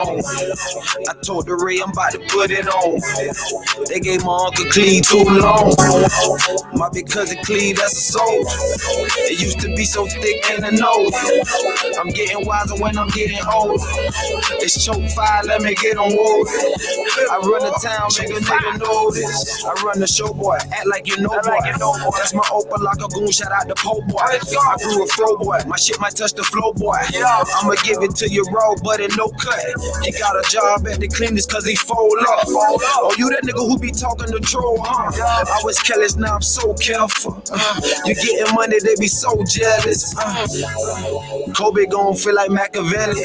I told the Ray I'm about to put it on. They gave my Uncle Cleve too long. My big cousin Cleve, that's a soul. It used to be so thick in the nose. I'm getting wiser when I'm getting old. It's choke fire, let me get on wood. I run the town, make a nigga know this. I run the show, boy, act like you know, boy. That's my open like a goon, shout out to Po boy. I grew a fro, boy, my shit might touch the flow, boy. I'ma give it to you raw, but in no cut. He got a job at the cleaners cause he fold up. Oh, you that nigga who be talking to troll, huh? I was careless, now I'm so careful. You getting money, they be so jealous. Kobe gon' feel like Machiavelli.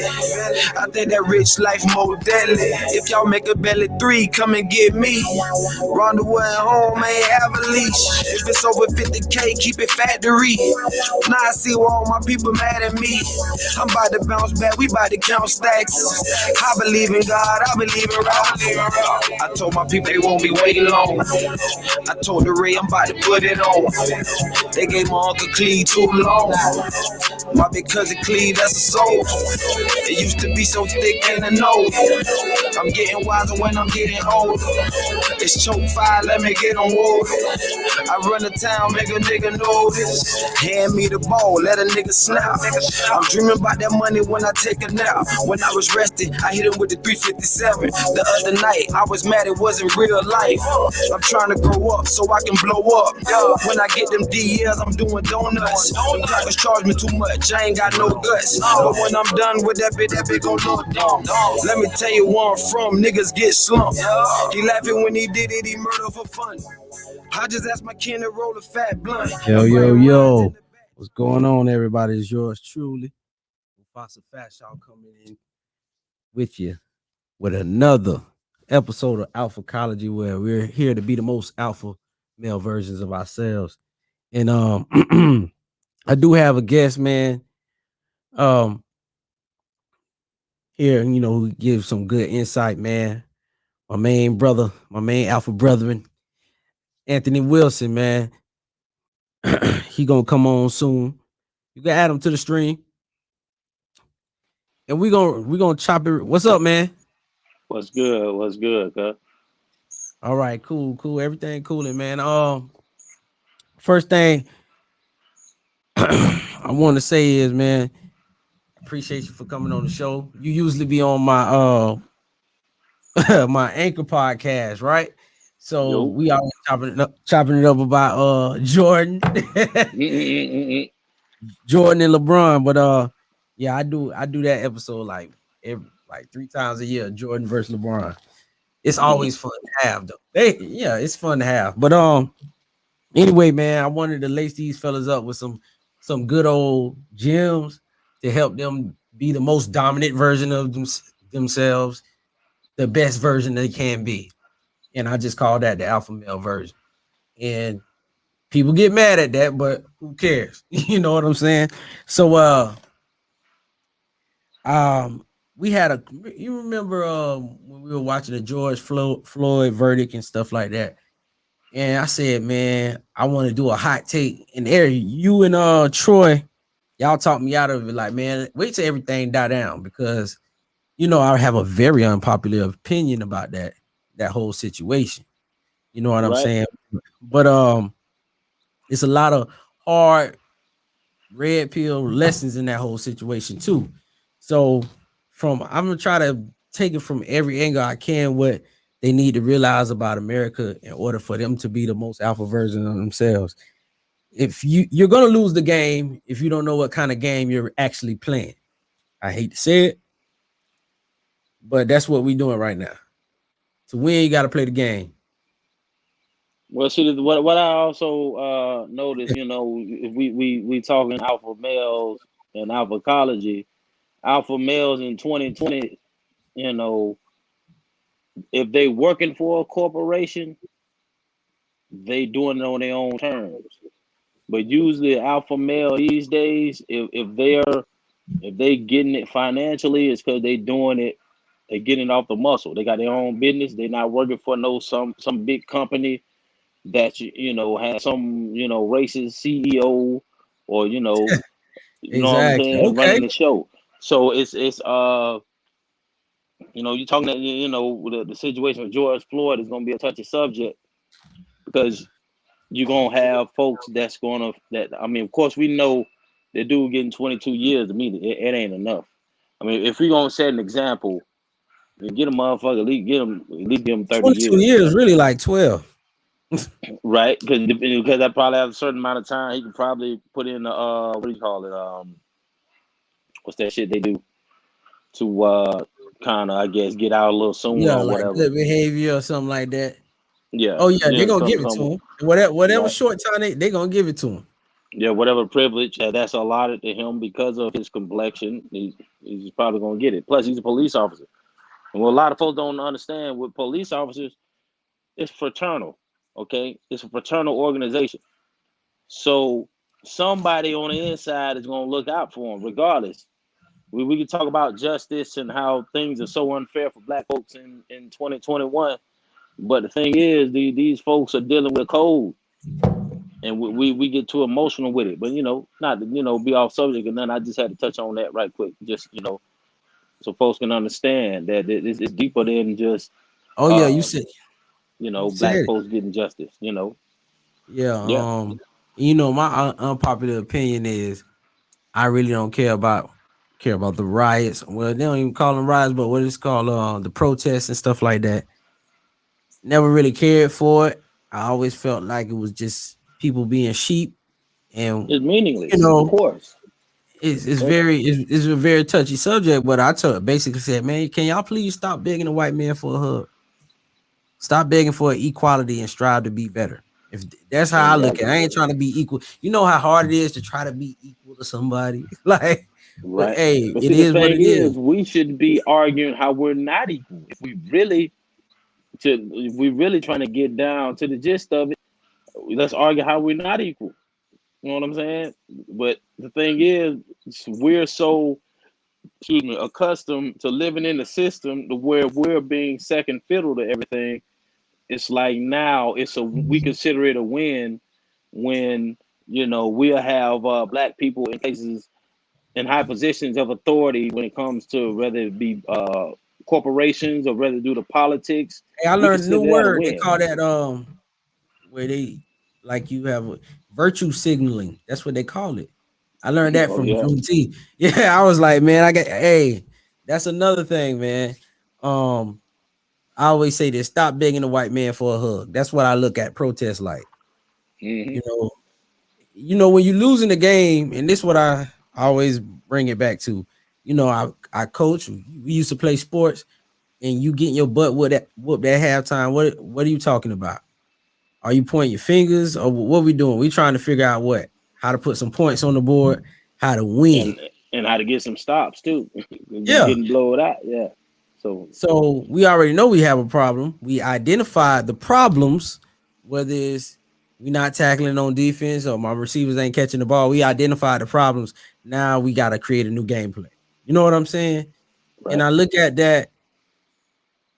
I think that rich life more deadly. If y'all make a belly 3, come and get me. Rendezvous at home, ain't have a leash. If it's over 50K, keep it factory. Now I see why all my people mad at me. I'm about to bounce back, we about to count stacks. I believe in God, I believe in rock. I told my people they won't be waiting long. I told the Ray I'm about to put it on. They gave my Uncle Cleve too long. My big cousin Cleve, that's a soul. It used to be so thick in the nose. I'm getting wiser when I'm getting old. It's choke fire, let me get on wood. I run the town, make a nigga know this. Hand me the ball, let a nigga snap. I'm dreaming about that money when I take a nap. When I was resting, I hit him with the 357. The other night, I was mad it wasn't real life. I'm trying to grow up so I can blow up. When I get them DLs, I'm doing donuts. Them crackers charge me too much, I ain't got no guts. But when I'm done with that bit gon' look dumb. Let me tell you where I'm from, niggas get slumped. He laughing when he did it, he murdered for fun. I just asked my kin to roll a fat blunt. Yo. What's going on, everybody? It's yours truly, Foster Fat Shaw, coming in with you with another episode of ALPHACOLOGY, where we're here to be the most alpha male versions of ourselves. And I do have a guest, man. Here, who gives some good insight, man. My main brother, my main alpha brethren, Anthony Wilson, man. He gonna come on soon. You can add him to the stream, and we gonna chop it. What's up, man? What's good? What's good, cuz? All right, cool. Everything cooling, man. First thing I want to say is, man, appreciate you for coming on the show. You usually be on my my anchor podcast, right? So we always chopping it up about Jordan. Jordan and LeBron, but yeah, I do that episode like 3 times a year, Jordan versus LeBron. It's always fun to have though. It's fun to have. But anyway, man, I wanted to lace these fellas up with some good old gems to help them be the most dominant version of themselves, the best version they can be. And I just call that the alpha male version. And people get mad at that, but who cares? You know what I'm saying? So we had you remember when we were watching the George Floyd verdict and stuff like that. And I said, man, I want to do a hot take. And there, you and Troy, y'all talked me out of it. Like, man, wait till everything die down, because I have a very unpopular opinion about that whole situation. You know what I'm saying? But it's a lot of hard red pill lessons in that whole situation too. So I'm gonna try to take it from every angle I can, what they need to realize about America in order for them to be the most alpha version of themselves. If you're gonna lose the game if you don't know what kind of game you're actually playing. I hate to say it, but that's what we're doing right now. To win, you got to play the game. Well, see, what I also noticed, if we talking alpha males and alphacology, alpha males in 2020, if they working for a corporation, they doing it on their own terms. But usually, alpha male these days, if they getting it financially, it's because they doing it. They getting off the muscle. They got their own business. They're not working for some big company that has some racist CEO or Exactly. what I'm saying, Okay. running the show. So it's You know, you're talking that, you know, the situation with George Floyd is going to be a touchy subject because you're going to have folks that's going to, that, I mean, of course, we know the dude getting 22 years to me, it ain't enough. I mean, if we're going to set an example, get a motherfucker, at least give him 30 22 years. years, really like 12. Right? Because that probably have a certain amount of time, he could probably put in, what do you call it? What's that shit they do to, kind of, I guess, get out a little sooner Yeah, or like whatever. good behavior or something like that. Yeah. Oh yeah, they Yeah. gonna give it to him. Whatever Right. short time they gonna give it to him. Yeah, whatever privilege that's allotted to him because of his complexion, he's probably gonna get it. Plus, he's a police officer, and what a lot of folks don't understand with police officers, it's fraternal. Okay, it's a fraternal organization. So somebody on the inside is gonna look out for him, regardless. We can talk about justice and how things are so unfair for Black folks in 2021, but the thing is, these folks are dealing with code. And we get too emotional with it. But you know, not to, you know, be off subject and then I just had to touch on that right quick, just you know, so folks can understand that it's deeper than just Oh yeah, uh you you know, said Black it. folks getting justice. You know, Yeah. yeah, You know, my unpopular opinion is I really don't care about the riots. Well, they don't even call them riots, but what it's called, the protests and stuff like that. Never really cared for it. I always felt like it was just people being sheep, and it's you meaningless, of know, course. it's a very touchy subject. But I basically said, man, can y'all please stop begging the white man for a hug? Stop begging for equality and strive to be better. If that's how I look at it, Exactly. I ain't trying to be equal. You know how hard it is to try to be equal to somebody. Like, but Right. hey, But it see, the is what thing it is. is, we should be arguing how we're not equal. If we really trying to get down to the gist of it, let's argue how we're not equal. You know what I'm saying? But the thing is, we're so, excuse me, accustomed to living in the system to where we're being second fiddle to everything. It's like now we consider it a win when you know we'll have Black people in places in high positions of authority when it comes to whether it be corporations or whether due to politics. Hey, I We learned a new consider that a word. They win. call that where they like you have virtue signaling. That's what they call it. I learned that Oh from yeah, UT. Yeah, I was like, man, that's another thing, man. Um, I always say this: stop begging the white man for a hug. That's what I look at protests like. hmm You know, when you're losing the game, and this is what I always bring it back to. I coach. We used to play sports, and you getting your butt whooped at halftime. What are you talking about? Are you pointing your fingers, or what we doing? We trying to figure out how to put some points on the board, how to win. and how to get some stops too. Yeah. Getting blowed out. Yeah. So So we already know we have a problem. We identified the problems, whether it's we not tackling on defense or my receivers ain't catching the ball. We identified the problems. Now we got to create a new game plan. You know what I'm saying? And right. I look at that,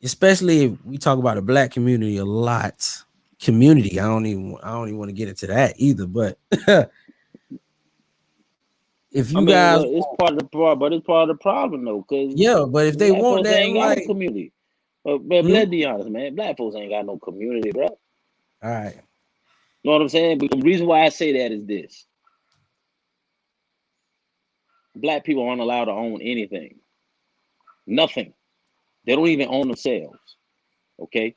especially if we talk about the Black community a lot. Community, I don't even want to get into that either. But if I you mean, guys, well, it's part of the problem, but it's part of the problem though, because yeah, but if they Black want folks that, ain't got a like, community. But hmm? let's be honest, man. Black folks ain't got no community, bro. All right, You know what I'm saying? But the reason why I say that is this: Black people aren't allowed to own anything, nothing. They don't even own themselves. Okay,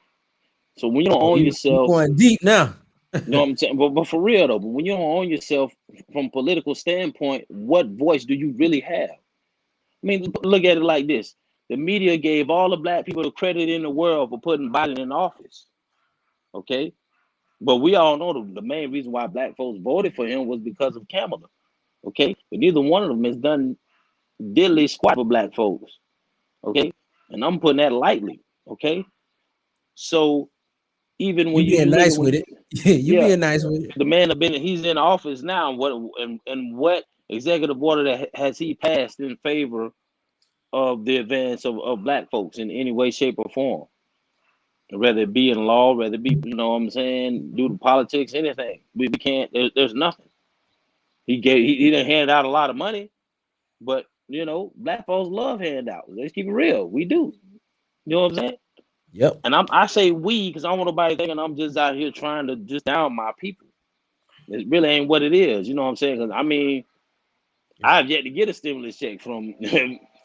so when you don't oh, own you yourself, going deep now. you know what I'm saying. But for real though, but when you don't own yourself from a political standpoint, what voice do you really have? I mean, look at it like this: the media gave all the Black people the credit in the world for putting Biden in office. Okay, but we all know the main reason why Black folks voted for him was because of Kamala. Okay, but neither one of them has done diddly squat for Black folks. Okay, and I'm putting that lightly. Okay, so even You when being you look at nice when with it. You yeah, being nice with it. the man have been he's in office now. What executive order that has he passed in favor of the advance of Black folks in any way, shape, or form? Whether it be in law, whether it be, you know what I'm saying, due to politics, anything. We can't. There's nothing. He didn't hand out a lot of money, but you know, Black folks love handouts. Let's keep it real. We do. You know what I'm saying? Yep. And I say we because I don't want nobody thinking I'm just out here trying to just down my people. It really ain't what it is. You know what I'm saying? Because I mean, It's I've yet to get a stimulus check from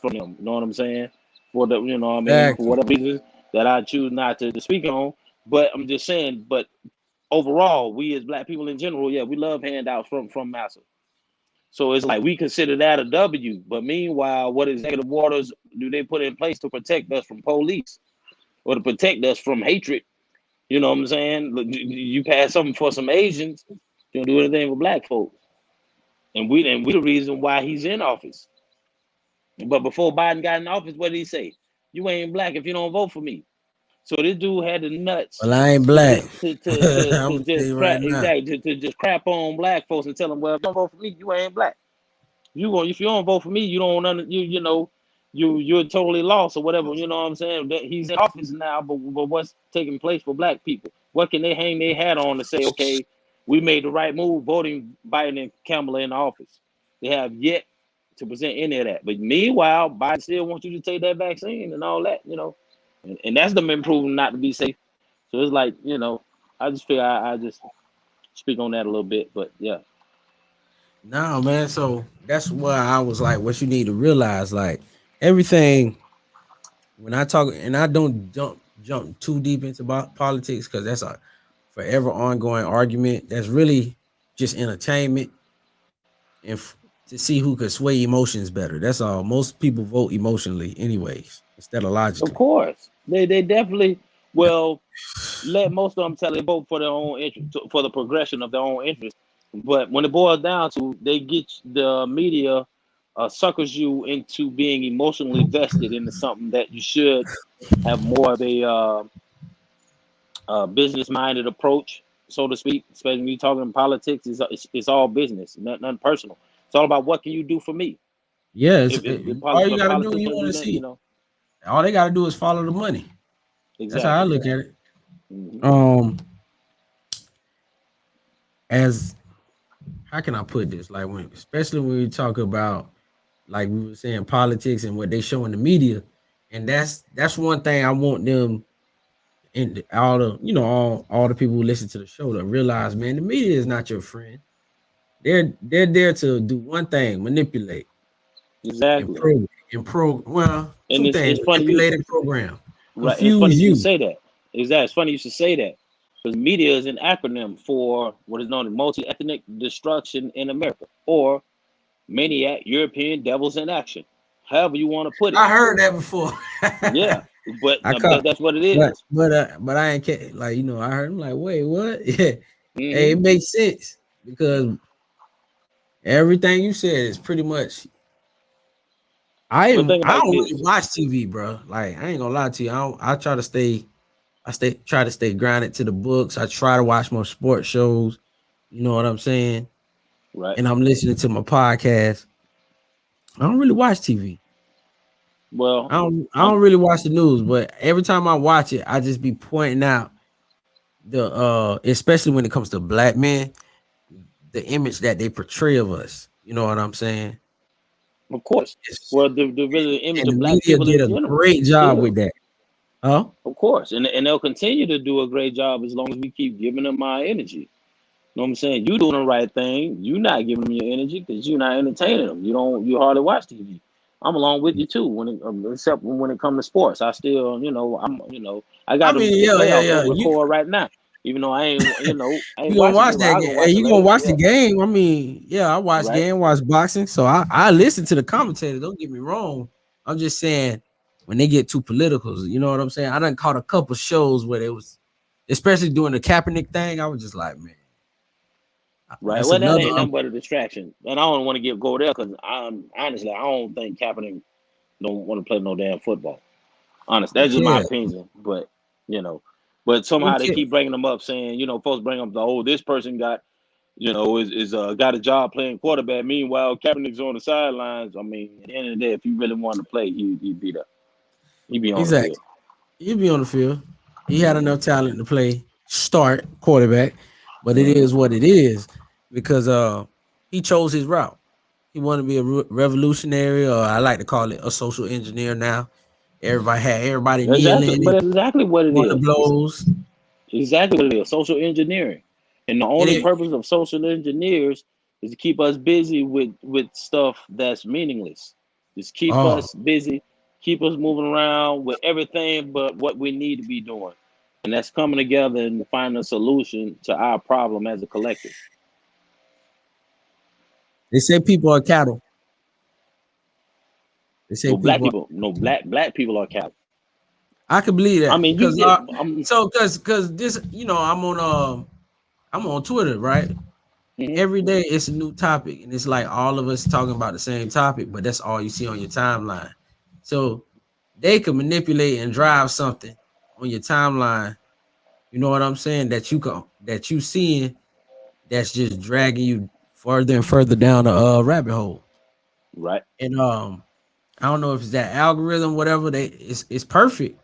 from them. You know what I'm saying? For the what I mean, for exactly. whatever reasons that I choose not to speak on. But I'm just saying. But overall, we as black people in general, yeah, we love handouts from massa. So it's like we consider that a W. But meanwhile, what executive orders do they put in place to protect us from police or to protect us from hatred? You know what I'm saying? You pass something for some Asians, you don't do anything for black folks, and we the reason why he's in office. But before Biden got in office, what did he say? You ain't black if you don't vote for me. So this dude had the nuts Well, I ain't to black. just I'm to gonna tell just you right crap now. exactly to just crap on black folks and tell them, well, if you don't vote for me, you ain't black. You going if you don't vote for me, you don't you know you're totally lost or whatever. You know what I'm saying? That he's in office now, but what's taking place for black people? What can they hang their hat on to say? Okay, we made the right move voting Biden and Kamala in office. They have yet to present any of that. But meanwhile, Biden still wants you to take that vaccine and all that. And that's them improving not to be safe. So it's like I just feel I just speak on that a little bit. But yeah, No, man. So that's why I was like, what you need to realize, like everything when I talk, and I don't jump too deep into politics because that's a forever ongoing argument. That's really just entertainment and to see who could sway emotions better. That's all. Most people vote emotionally, anyways, instead of of logically. course they definitely well let most of them tell they vote for their own interest, for the progression of their own interest. But when it boils down to, they get the media suckers you into being emotionally vested into something that you should have more of a business minded approach, so to speak. Especially when you're talking politics, it's all business, nothing personal. It's all about what can you do for me. Yeah, If the all you the got to do. You politician want do to that, see. All they got to do is follow the money. That's how I exactly. look at it. Hmm. Um, as how can I put this? Like when, especially when we talk about, like we were saying, politics and what they show in the media, and that's one thing I want them and all the all the people who listen to the show to realize, man, the media is not your friend. They're there to do one thing: manipulate and Exactly. well, And two things: it's funny you manipulate and program, right. It's funny confuse you should you. say that. Exactly. It's funny you should say that because media is an acronym for what is known as multi-ethnic destruction in America, or maniac European devils in action. However you want to put it. I heard that before. Yeah, but I caught, that's what it but is. but I ain't like I heard him like, wait, what? Yeah, hey, Hmm. it makes sense because everything you said is pretty much. But think I about don't this, really watch TV, bro. Like I ain't gonna lie to you. I try to stay. Try to stay grounded to the books. I try to watch more sports shows. You know what I'm saying? right? And I'm listening to my podcast. I don't really watch TV. Well, I I'm don't really watch the news, but every time I watch it, I just be pointing out the especially when it comes to black men, the image that they portray of us. You know what I'm saying? of course. It's, Well, the really image and the of black media people did in a general great job with still. that. Huh? Of course, and they'll continue to do a great job as long as we keep giving them our energy. You know what I'm saying? You doing the right thing. You not giving them your energy because you're not entertaining them. You hardly watch TV. I'm along with you too. Except when it comes to sports, I still I I got mean, the yeah, playoffs yeah. on record right now. Even though I ain't You gonna watching watch it, but that I game? go Hey, watch it you gonna later. watch the Yeah, game? I mean, yeah, I watch right, game, watch boxing. So I listen to the commentators. Don't get me wrong. I'm just saying when they get too political, you know what I'm saying? I done caught a couple shows where it was, especially doing the Kaepernick thing. I was just like, man, right. that's Well, that another. ain't nothing but a distraction, and I don't want to go there because honestly I don't think Kaepernick don't want to play no damn football. Honest, Who that's just my cares? opinion. But you know, but Who somehow they cares? keep bringing them up, saying folks bring up the this person got is got a job playing quarterback. Meanwhile, Kaepernick's on the sidelines. I mean, at the end of the day, if he really wanted to play, he'd be there. He'd be on the field. Exactly. He'll be on the field. He had Hmm. enough talent to play start quarterback, but it Hmm. is what it is because he chose his route. He wanted to be a revolutionary, or I like to call it a social engineer now. Everybody had everybody Exactly, kneeling, but that's exactly what it doing the is. It's blows. exactly what it is. Social engineering, and the And only it, purpose of social engineers is to keep us busy with stuff that's meaningless. Just keep oh, us busy, keep us moving around with everything but what we need to be doing, and that's coming together and finding a solution to our problem as a collective. they say people are cattle. They say No black people. people, no black people are cattle. I can believe I that mean, you because get. because this, I'm on Twitter, right? Mhm. Every day it's a new topic, and it's like all of us talking about the same topic, but that's all you see on your timeline. So they can manipulate and drive something on your timeline. You know what I'm saying? That you seeing that's just dragging you further and further down the rabbit hole. Right. And I don't know if it's that algorithm, whatever. It's perfect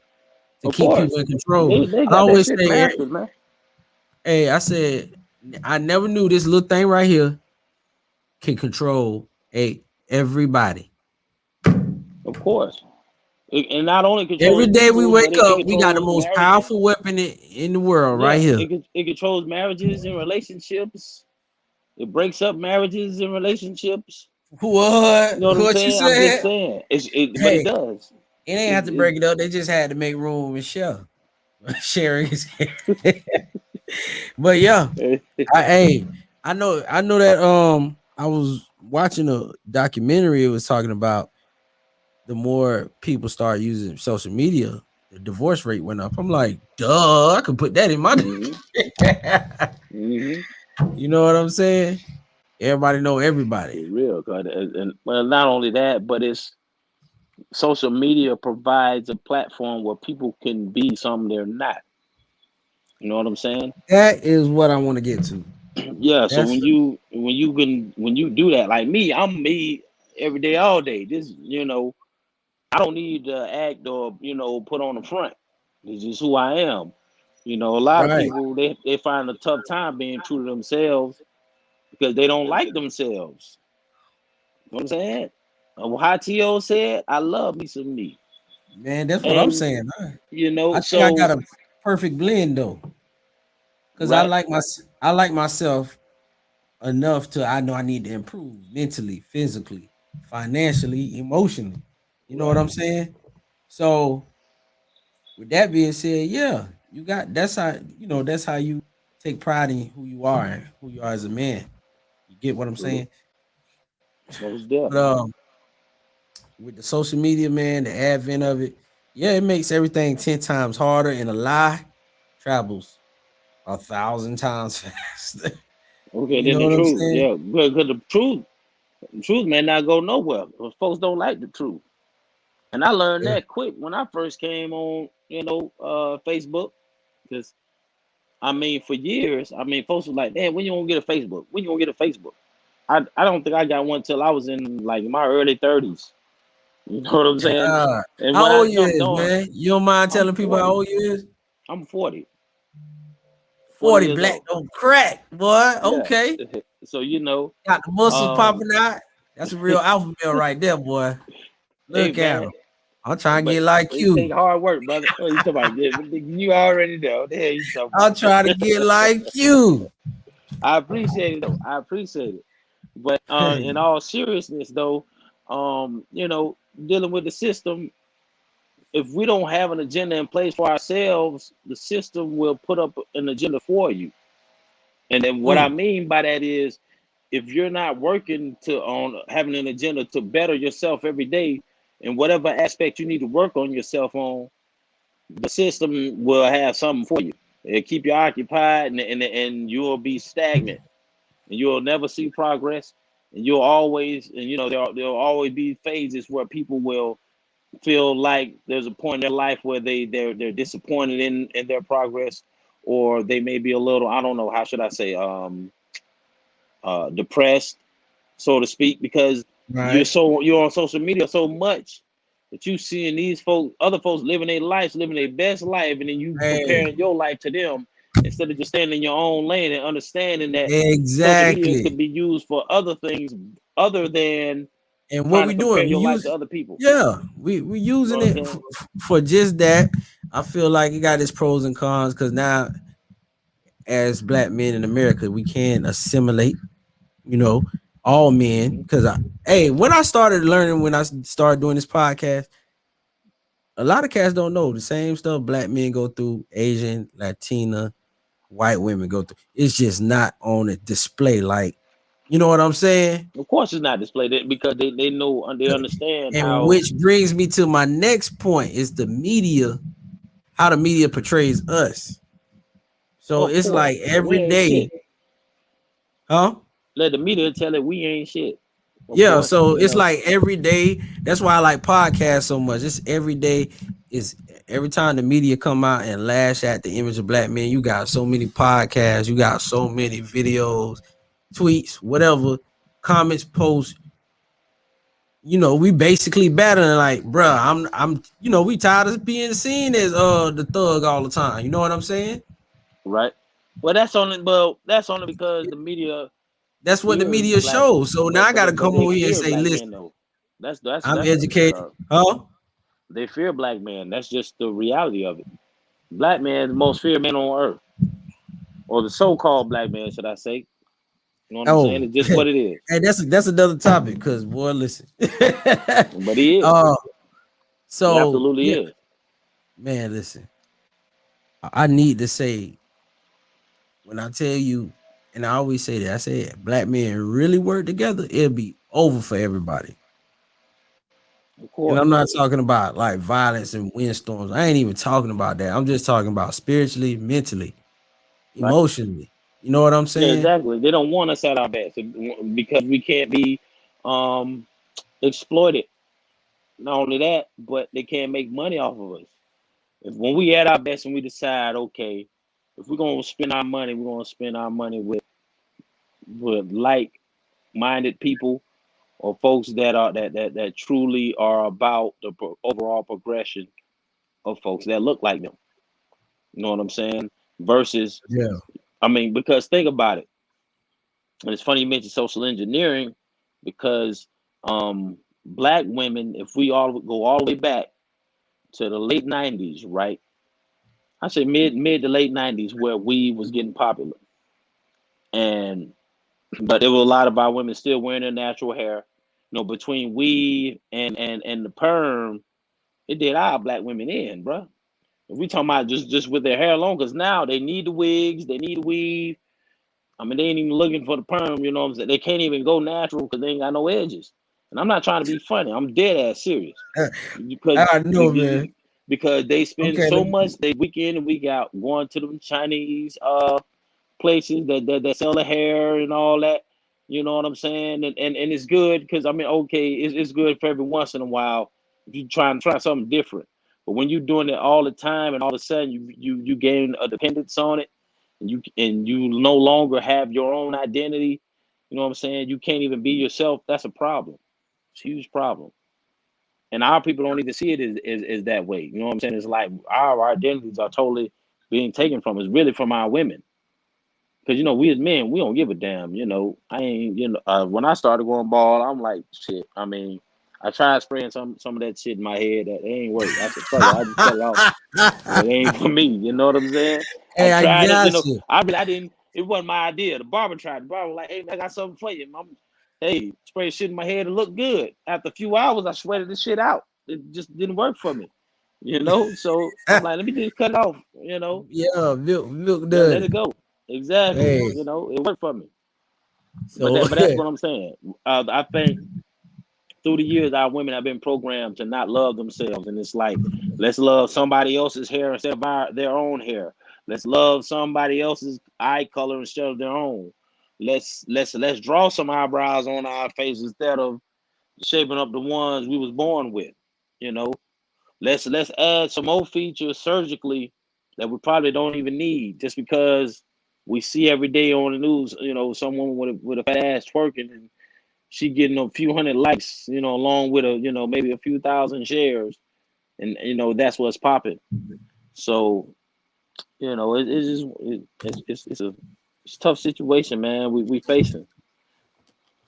to Of keep people course, in control. they I got that always shit say, mastered, man. hey, I said I never knew this little thing right here can control everybody. Of course. And not only Every controls day we people, but wake it up, we got the controls most marriages. powerful weapon in the world right Yeah, here. it controls marriages and relationships. It breaks up marriages and relationships. You What? know what I'm What you saying? I'm just said? saying. But it Hey, does. it ain't have to It, break it up. They just had to make room and share. Sharing is but yeah, it hey, I know that I was watching a documentary. It was talking about the more people start using social media, the divorce rate went up. I'm like, duh, I could put that in my hmm hmm you know what I'm saying? Everybody know everybody. It's real, cause and well, not only that, but it's social media provides a platform where people can be something they're not. You know what I'm saying? That is what I want to get to. Yeah. So That's when you do that, like me, I'm me every day, all day. I don't need to act or put on the front. This is who I am. A lot of right. people they find a tough time being true to themselves because they don't like themselves. You know what I'm saying? How T.O. said, I love me some me. Man, that's what I'm And saying. I think I got so a perfect blend though. Cause right, I like myself enough to I know I need to improve mentally, physically, financially, emotionally. You know what right, I'm saying? So with that being said, yeah, you got that's how you take pride in who you are and who you are as a man. You get what I'm true, saying? most deaf. But with the social media, man, the advent of it, yeah, it makes everything 10 times harder, and a lie travels 1,000 times faster. Okay, You then know the what I'm truth, saying? yeah, because the truth may not go nowhere. 'Cause folks don't like the truth. And I learned Yeah. that quick when I first came on, Facebook. Because for years, folks were like, "Man, when you gonna get a Facebook? When you gonna get a Facebook?" I don't think I got one till I was in like my early 30s. You know what I'm saying? Yeah. And How when I old you jumped is, on, man? You don't mind I'm telling people how 40. old you is? I'm 40, 40 40 years black old. don't crack, boy. Yeah. Okay. So Got the muscles um, popping out. That's a real alpha male right there, boy. hey Look at man, him. I'm trying to but get like it you. take hard work, brother. Oh, you talking about? Yeah, but you already know. The hell you talking I'm about? trying to get like you. I appreciate it though. I appreciate it. But in all seriousness though, dealing with the system, if we don't have an agenda in place for ourselves, the system will put up an agenda for you. And then what I Mm, mean by that is if you're not working to on having an agenda to better yourself every day in whatever aspect you need to work on yourself on, the system will have something for you. It'll keep you occupied and you'll be stagnant and you'll never see progress. And you'll always, and there'll always be phases where people will feel like there's a point in their life where they're disappointed in their progress, or they may be a little, I don't know, how should I say, depressed, so to speak, because right. you're on social media so much that you seeing these folks, other folks living their lives, living their best life, and then you Hey, comparing your life to them instead of just staying in your own lane and understanding that social media exactly. could be used for other things other than And what trying to we compare doing? We your life to use, other people. yeah, we You know using what I'm it saying? for just that. I feel like it got its pros and cons because now, as black men in America, we can assimilate. You know, all men. Mm-hmm. Because hey, when I started learning, when I started doing this podcast, a lot of cats don't know the same stuff black men go through, Asian, Latina, white women go through. It's just not on a display. Like, you know what I'm saying? Of course, it's not displayed because they know they understand And how. which brings me to my next point is the media, how the media portrays us. So Of it's course, like but we every ain't day, shit. huh? Let the media tell it we ain't shit. Of Yeah, course, so you it's know. like every day. That's why I like podcasts so much. It's every day. Is every time the media come out and lash at the image of black men, you got so many podcasts, you got so many videos, tweets, whatever, comments, posts. You know, we basically battling like, bruh, we tired of being seen as the thug all the time. You know what I'm saying? Right. Well, that's only because the media That's what the fears media black, shows. So now but I but gotta they, but come they over here and fear say, black men listen, though. That's I'm that's educated. Huh? they fear black men. That's just the reality of it. Black man is the most feared man on earth, or the so-called black man, should I say? You know what I'm saying? Oh, It's just what it is. and that's another topic because boy, listen. But he is. uh, He so absolutely yeah, is. man, listen. I need to say when I tell you, and I always say that I say black men really work together, it'll be over for everybody. Of And course. I'm not talking about like violence and windstorms. I ain't even talking about that. I'm just talking about spiritually, mentally, Right. emotionally. You know what I'm Yeah, saying? exactly. They don't want us at our best because we can't be um, exploited. Not only that, but they can't make money off of us. If when we at our best and we decide, okay, if we're gonna spend our money, we're gonna spend our money with like-minded people or folks that truly are about the overall progression of folks that look like them. You know what I'm saying? Versus, Yeah. I mean, because think about it, and it's funny you mentioned social engineering because black women, if we all go all the way back to the late '90s, right? I say mid to late '90s, where weed was getting popular, and but there were a lot of our women still wearing their natural hair. You know, between weave and the perm, it did our black women in, bro. If we talking about just with their hair long, because now they need the wigs, they need the weave. I mean, they ain't even looking for the perm. You know what I'm saying? They can't even go natural because they ain't got no edges. And I'm not trying to be funny. I'm dead ass serious because I know, man. because they spend Okay, so much they week in and week out going to them Chinese places that sell the hair and all that. You know what I'm saying? And it's good because I mean, okay, it's good for every once in a while if you try something different. But when you're doing it all the time and all of a sudden you gain a dependence on it and you no longer have your own identity, you know what I'm saying? You can't even be yourself. That's a problem. It's a huge problem. And our people don't even see it as that way. You know what I'm saying? It's like our identities are totally being taken from us, really from our women. Because we as men, we don't give a damn. I ain't. When I started going bald, I'm like, shit. I mean, I tried spraying some of that shit in my head. That it ain't work. I said, fuck it. I just cut it off. It ain't for me. You know what I'm saying? I hey, I tried it. got you. I didn't. It wasn't my idea. The barber tried. The barber was like, hey, man, I got something for you. Hey, spray shit in my head and look good. After a few hours, I sweated this shit out. It just didn't work for me. So I'm like, let me just cut it off. Yeah, milk Let done. it go. Exactly. Hey, It worked for me. But so that's what I'm saying. I think through the years, our women have been programmed to not love themselves, and it's like, let's love somebody else's hair instead of their own hair. Let's love somebody else's eye color instead of their own. Let's draw some eyebrows on our face instead of shaping up the ones we was born with. You know, let's add some more features surgically that we probably don't even need just because we see every day on the news. Someone with a fat ass twerking and she getting a few hundred likes. Along with maybe a few thousand shares, and that's what's popping. So it's just it's a tough situation, man. We facing.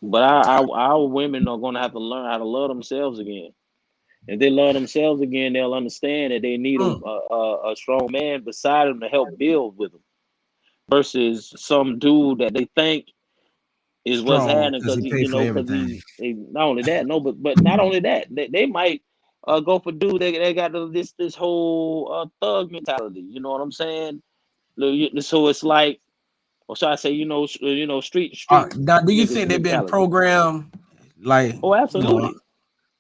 But our women are going to have to learn how to love themselves again. If they love themselves again, they'll understand that they need Mm. a strong man beside them to help build with them, versus some dude that they think is what's Strong happening because because he he, paid for because everything. not only that, no, but not only that, they might go for dude. They got this whole thug mentality. You know what I'm saying? So it's like, or should I say, street Now, do you niggas think they've been mentality. programmed, like, Oh, you know, absolutely.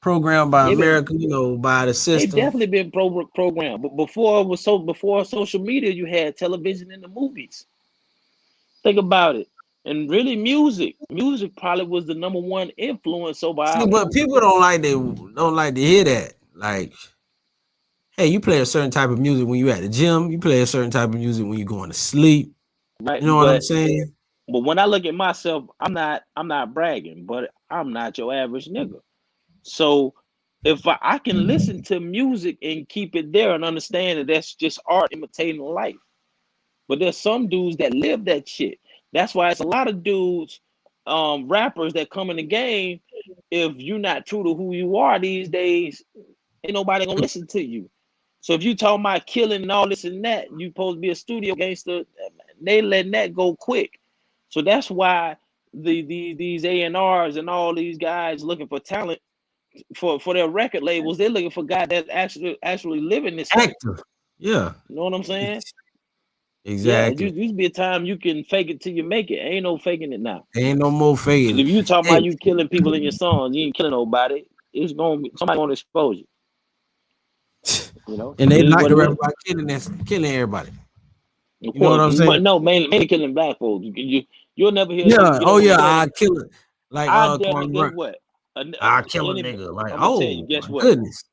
programmed by They've been America, by the they've system? definitely been programmed. But before social media, you had television and the movies. Think about it. And really, music probably was the number one influence over See, our but people, people don't like to hear that. Like, hey, you play a certain type of music when you at the gym. You play a certain type of music when you going to sleep. right? You know what I'm saying? But when I look at myself, I'm not bragging, but I'm not your average nigga. So if I can listen to music and keep it there and understand that that's just art imitating life. But there's some dudes that live that shit. That's why it's a lot of dudes, rappers that come in the game. If you're not true to who you are these days, ain't nobody gonna listen to you. So if you talking about killing and all this and that, you supposed to be a studio gangster. They letting that go quick. So that's why these A&Rs and all these guys looking for talent for their record labels. They're looking for guys that actually living this life. Active. Yeah. You know what I'm saying? Yeah, Exactly. used to be a time you can fake it till you make it. Ain't no faking it now. Ain't no more Because fading. if you talking Hey, about you killing people in your songs, you ain't killing nobody. It's gonna be somebody gonna expose you. You know, and they it is like what to it rap is. about killing everybody. Of You know what course, I'm saying? but no, mainly killing black folks. You'll never hear a nigga Yeah. get Oh on yeah, and I say, kill it. Like "I dare Quan nigga." Guess Brown. what? I kill a Any, nigga. Like, I'm gonna tell you. oh Guess my what? goodness.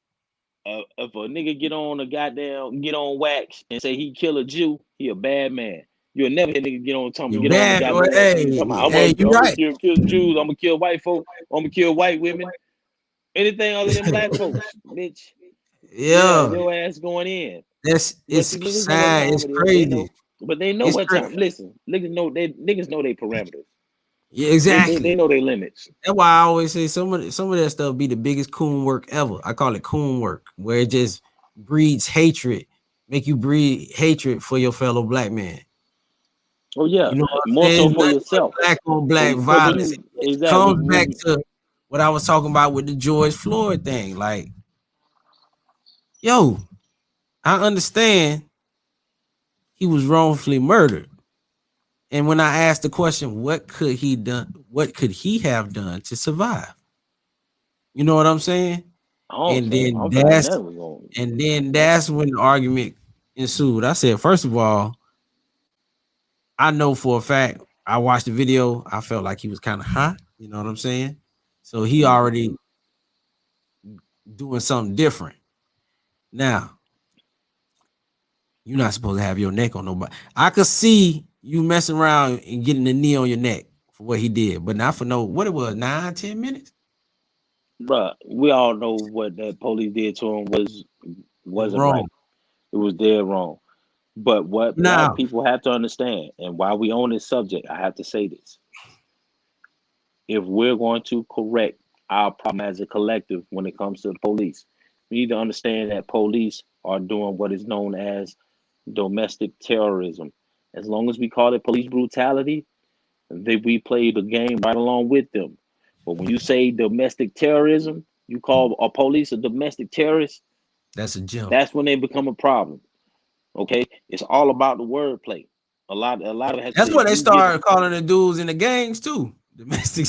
If a nigga get on wax and say he kill a Jew, he a bad man. You'll never hear nigga You get on the bad. Well, goddamn talking hey, about hey, you I'm gonna right. kill Jews, I'm gonna kill white folk, I'm gonna kill white women, anything other than black folks, bitch. Yeah, Yeah. your ass going in. That's But it's see, niggas know what sad. It's time it is. They crazy. know, but they know It's what crazy. time. Listen, niggas know their parameters. Yeah, They exactly. know their limits. That's why I always say some of that stuff be the biggest coon work ever. I call it coon work, where it just breeds hatred, make you breed hatred for your fellow black man. Oh yeah, You know what I'm more saying? so It's for nothing but yourself. black on So black because when violence. you It exactly comes when back you to what I was talking about with the George Floyd thing. Like, yo, I understand he was wrongfully murdered. And when I asked the question, what could he have done to survive? You know what I'm saying? And I then don't feel like that's nothing was going. when the argument ensued. I said, first of all, I know for a fact, I watched the video, I felt like he was kind of hot. You know what I'm saying? So he Mm-hmm. already doing something different. Now, you're not supposed to have your neck on nobody. I could see you messing around and getting the knee on your neck for what he did, but not for no what it was, 9, 10 minutes. Bruh, we all know what that police did to him Was wasn't wrong. right. It was dead wrong. But what black Now, people have to understand, and while we on this subject, I have to say this: if we're going to correct our problem as a collective when it comes to the police, we need to understand that police are doing what is known as domestic terrorism. As long as we call it police brutality, we play the game right along with them. But when you say domestic terrorism, you call a police a domestic terrorist, that's a gem. that's when they become a problem. Okay, it's all about the wordplay. A lot of it has to That's do. what If they you give, started calling the dudes in the gangs too. Domestic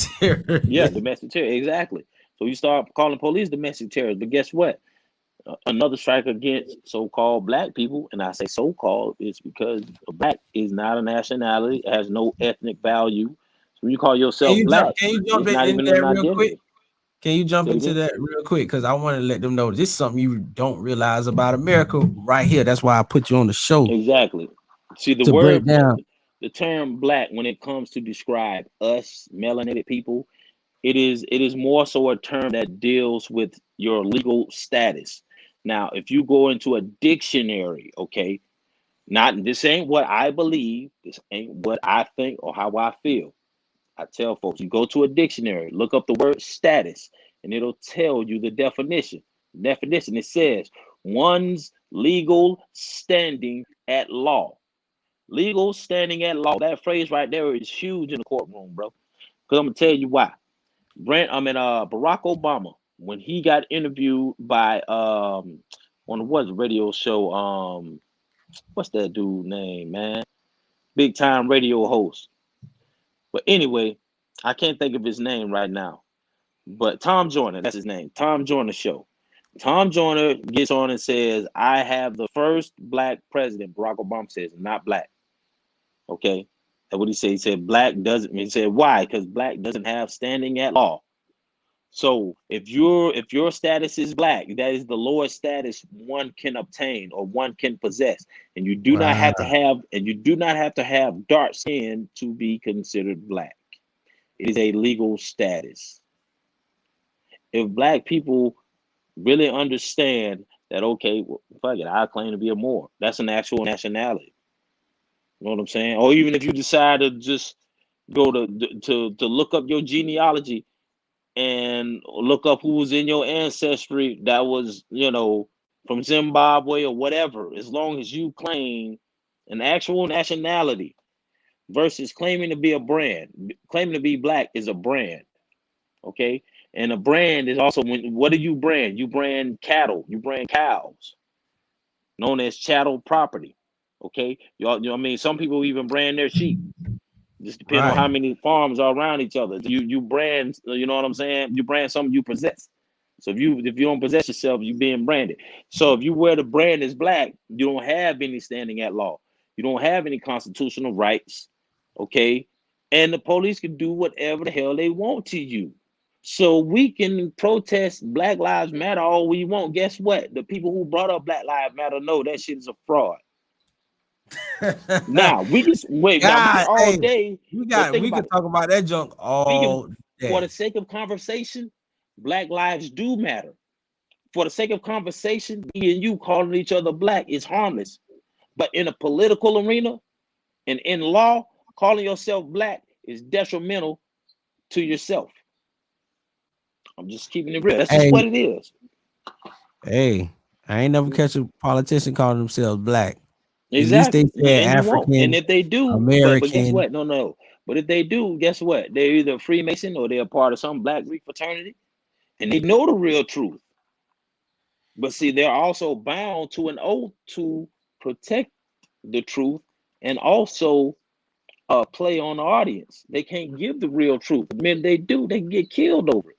yeah, terrorists. domestic terror, exactly. So you start calling police domestic terrorists, but guess what? Another strike against so-called black people, and I say so-called, is because black is not a nationality, it has no ethnic value. So when you call yourself black, Can you jump it's not in even there an real quick? identity. Can you jump Say it into again. that real quick? Because I want to let them know this is something you don't realize about America right here. That's why I put you on the show Exactly. See, to break down. the term black, when it comes to describe us melanated people, it is more so a term that deals with your legal status. Now, if you go into a dictionary, okay, not this ain't what I believe, this ain't what I think or how I feel. I tell folks, you go to a dictionary, look up the word status, and it'll tell you the definition. Definition, it says one's legal standing at law. Legal standing at law. That phrase right there is huge in the courtroom, bro. Because I'm gonna tell you why. Barack Obama, when he got interviewed by on what radio show, what's that dude name, man? Big time radio host. But anyway, I can't think of his name right now. But Tom Joyner, that's his name. Tom Joyner show. Tom Joyner gets on and says, I have the first black president. Barack Obama says, not black. Okay. That's what he said. He said, black doesn't, he said, why? Because black doesn't have standing at law. So if your status is black, that is the lowest status one can obtain or one can possess. And you do not have to Wow. have dark skin to be considered black. It is a legal status. If black people really understand that, okay, well, fuck it, I claim to be a Moor. That's an actual nationality. You know what I'm saying? Or even if you decide to just go to look up your genealogy and look up who was in your ancestry that was, from Zimbabwe or whatever, as long as you claim an actual nationality versus claiming to be a brand. Claiming to be black is a brand, okay? And a brand is also, what do you brand? You brand cattle, you brand cows, known as chattel property, okay? I mean, some people even brand their sheep. Just depend on Right. how many farms are around each other. You brand, you know what I'm saying? You brand something you possess. So if you don't possess yourself, you being branded. So if you wear the brand is black, you don't have any standing at law. You don't have any constitutional rights. Okay. And the police can do whatever the hell they want to you. So we can protest Black Lives Matter all we want. Guess what? The people who brought up Black Lives Matter know that shit is a fraud. Now we can wait. Now we can God, all hey, day, but think we about could it. talk about that junk We can, all for the day. sake of conversation, black lives do matter. For the sake of conversation, me and you calling each other black is harmless. But in a political arena and in law, calling yourself black is detrimental to yourself. I'm just keeping it real. That's just Hey, what it is. hey, I ain't never catch a politician calling themselves black. At least they Exactly. said And you won't. And African if they do, but guess American. what? No, no. But if they do, guess what? They're either a Freemason or they're a part of some black Greek fraternity. And they know the real truth. But see, they're also bound to an oath to protect the truth and also play on the audience. They can't give the real truth. The minute they do, they can get killed over it.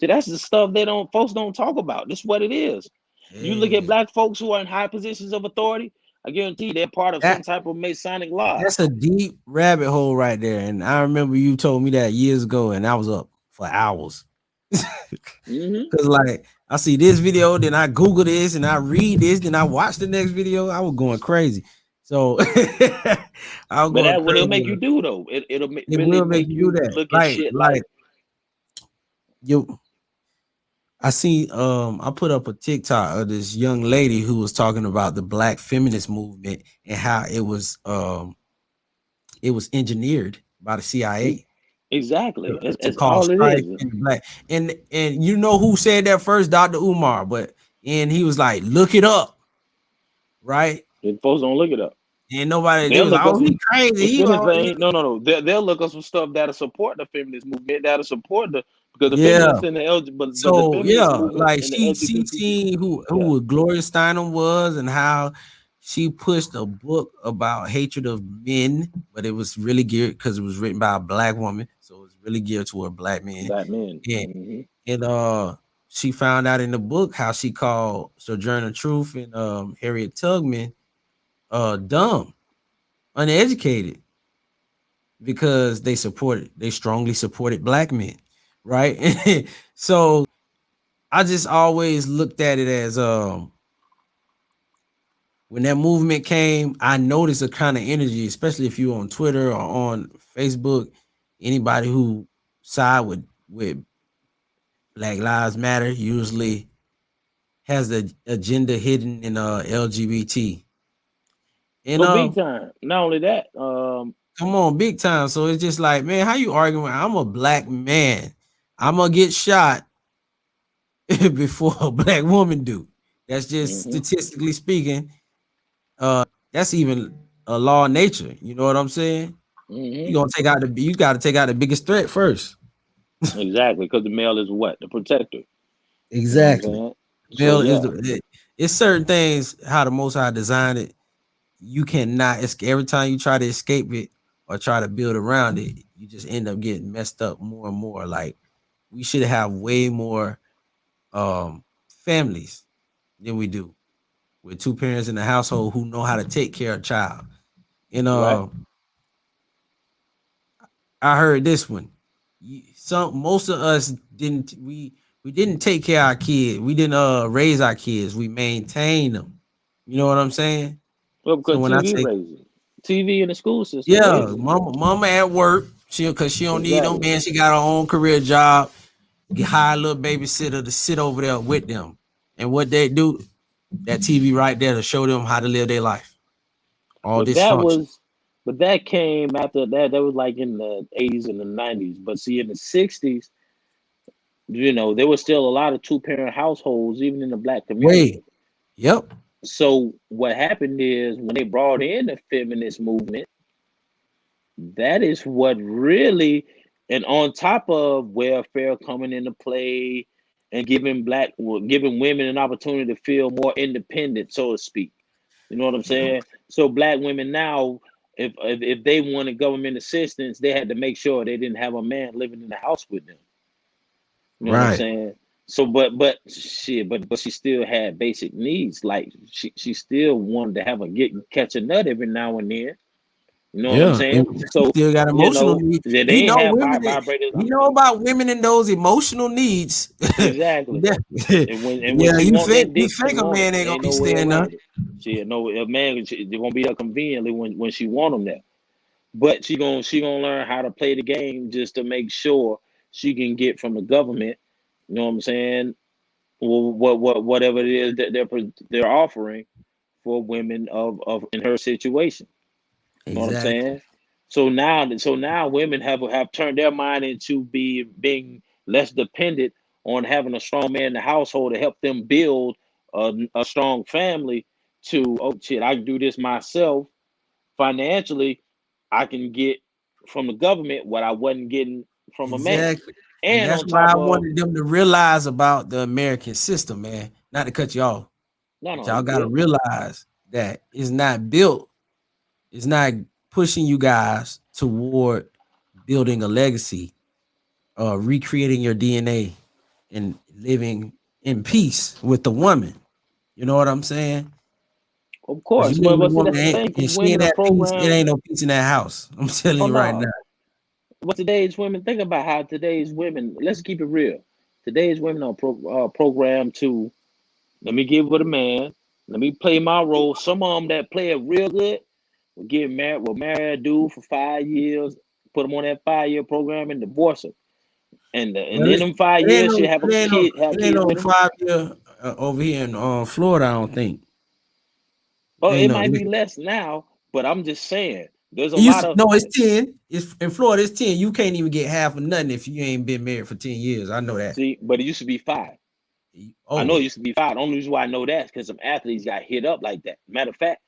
See, that's the stuff folks don't talk about. This is what it is. You look at Hey, black folks who are in high positions of authority, I guarantee they're part of some that type of Masonic lodge. that's a deep rabbit hole right there. And I remember you told me that years ago, and I was up for hours. Hmm. Cause like I see this video, then I Google this, and I read this, then I watch the next video. I was going crazy. So I was But going that what it'll crazy. make you do though. It'll It really will make make you do you that. look at shit like, You I see I put up a TikTok of this young lady who was talking about the black feminist movement and how it was engineered by the CIA exactly. to That's cause all it strife is. in the black. And you know who said that first? Dr. Umar, but and he was like, look it up, right? If folks don't look it up. And nobody they They'll was like, look oh, us. he crazy. If He all anything, no. They'll look us some stuff that'll support the feminist movement, that'll support because the yeah. feminists in the but the So feminist yeah, movement like and the she LGBTQ, seen yeah, who Gloria Steinem was and how she pushed a book about hatred of men, but it was really geared because it was written by a black woman, so it was really geared toward black men. black men. And Hmm. she found out in the book how she called Sojourner Truth and Harriet Tubman dumb, uneducated because they strongly supported black men, right? So I just always looked at it as when that movement came, I noticed a kind of energy, especially if you're on Twitter or on Facebook, anybody who side with Black Lives Matter usually has the agenda hidden in LGBT. And Oh, big time. Not only that, Come on, big time. So it's just like, man, how you arguing? I'm a black man. I'm gonna get shot before a black woman do. That's just Mm-hmm. statistically speaking. That's even a law of nature. You know what I'm saying? You Mm-hmm. gonna take out the you got to take out the biggest threat first. Exactly, because the male is what? The protector. You know what I'm Exactly. saying? So Male is yeah. it's certain things how the Most High designed it. You cannot escape every time you try to escape it or try to build around it. You just end up getting messed up more and more. Like we should have way more families than we do with two parents in the household who know how to take care of a child. And Right. I heard this one. Some most of us didn't we didn't take care of our kids. We didn't raise our kids. We maintained them. You know what I'm saying? Well, So because when I TV say raises. TV and the school system yeah, raises. mama at work, she cause she don't need no Exactly. man. She got her own career job. Get hire a little babysitter to sit over there with them. And what they do, that TV right there to show them how to live their life. All But that dysfunction. was, but that came after that. That was like in the 80s and the 90s. But see, in the 60s, there was still a lot of two-parent households, even in the black Wait. community. Yep. So what happened is when they brought in the feminist movement, that is what really, and on top of welfare coming into play and giving women an opportunity to feel more independent, so to speak. You know what I'm Yep. saying? So black women now, if they wanted government assistance, they had to make sure they didn't have a man living in the house with them. You know what I'm Right. saying? So, but she still had basic needs. Like she still wanted to have catch a nut every now and then. You know what I'm Yeah. And saying? we So, still got emotional needs. yeah, they We ain't know have women vibrators. we know about women and those emotional needs. Exactly. Yeah. And when Yeah, she want that you dick, she think a want it. man ain't There gonna ain't be no way staying up. around it. She no a man. They're gonna be there conveniently when she want them there. But she gonna learn how to play the game just to make sure she can get from the government. You know what I'm saying? Whatever it is that they're offering for women of in her situation. You know what I'm Exactly. saying? So now women have turned their mind into being less dependent on having a strong man in the household to help them build a strong family. To oh shit, I can do this myself financially. I can get from the government what I wasn't getting from a man, Exactly. And and that's on why top I of wanted them to realize about the American system, man. Not to cut you off, no, but no, y'all you gotta good. realize that it's not built, it's not pushing you guys toward building a legacy, recreating your DNA and living in peace with the woman. You know what I'm saying? Of Because you course, leave the but see woman that's the thing because and she ain't women are at peace, it programmed. ain't no peace in that house. I'm telling Oh you right now. no, but today's women, think about how today's women. Let's keep it real. Today's women are programmed to let me get with a man, let me play my role. Some of them that play it real good will get married. Will marry a dude for 5 years, put him on that 5 year program, and divorce him. And Well, in them five it ain't years, no, she'll have a it ain't no, kid, have it ain't kids no with him. 5 year over here in Florida. I don't think. Oh, Ain't it no. might be less now, but I'm just saying. There's a It used lot to, of no, it's 10. It's in Florida. It's 10. You can't even get half of nothing if you ain't been married for 10 years. I know that. see, but it used to be five. I know Oh, it used to be five. The only reason why I know that is because some athletes got hit up like that. Matter of fact,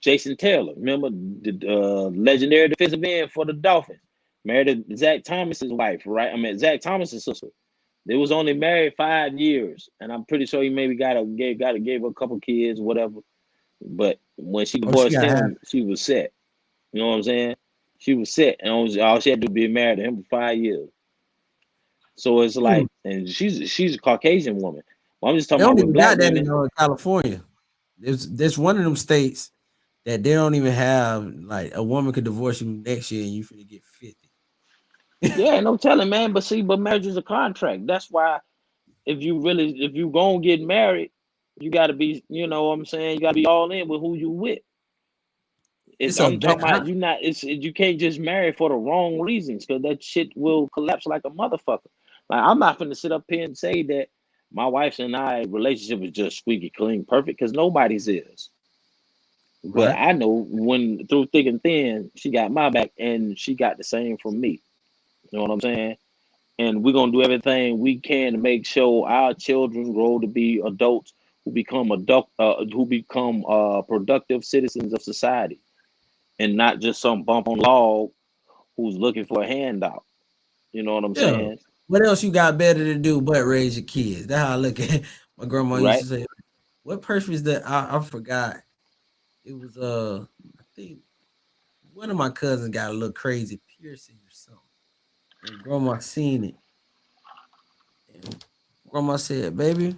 Jason Taylor, remember the legendary defensive end for the Dolphins, married to Zach Thomas's wife, right? I mean Zach Thomas's sister. They was only married 5 years, and I'm pretty sure he maybe gave her a couple kids, whatever. But when she oh, she divorced got half. him, she was set. You know what I'm saying? She was set, and all she had to do was be married to him for 5 years. So it's Hmm. like, and she's a Caucasian woman. Well, I'm just They talking about don't with even black got that women. in California. There's one of them states that they don't even have like a woman could divorce you next year and you finna get 50. Yeah, no telling, man. But see, but marriage is a contract. That's why if you gonna get married, you got to be, you know what I'm saying? You got to be all in with who you with. It's a I'm bad. talking about you not. You can't just marry for the wrong reasons because that shit will collapse like a motherfucker. Like I'm not gonna sit up here and say that my wife's and I relationship is just squeaky clean perfect because nobody's is. But Right. I know when through thick and thin, she got my back, and she got the same from me. You know what I'm saying? And we're gonna do everything we can to make sure our children grow to be adults who become productive citizens of society, and not just some bump on log who's looking for a handout. You know what I'm Yeah. saying? What else you got better to do but raise your kids? That's how I look at it. My grandma used Right? to say, what purpose that I forgot. It was I think one of my cousins got a little crazy piercing or something. And grandma seen it. And grandma said, baby,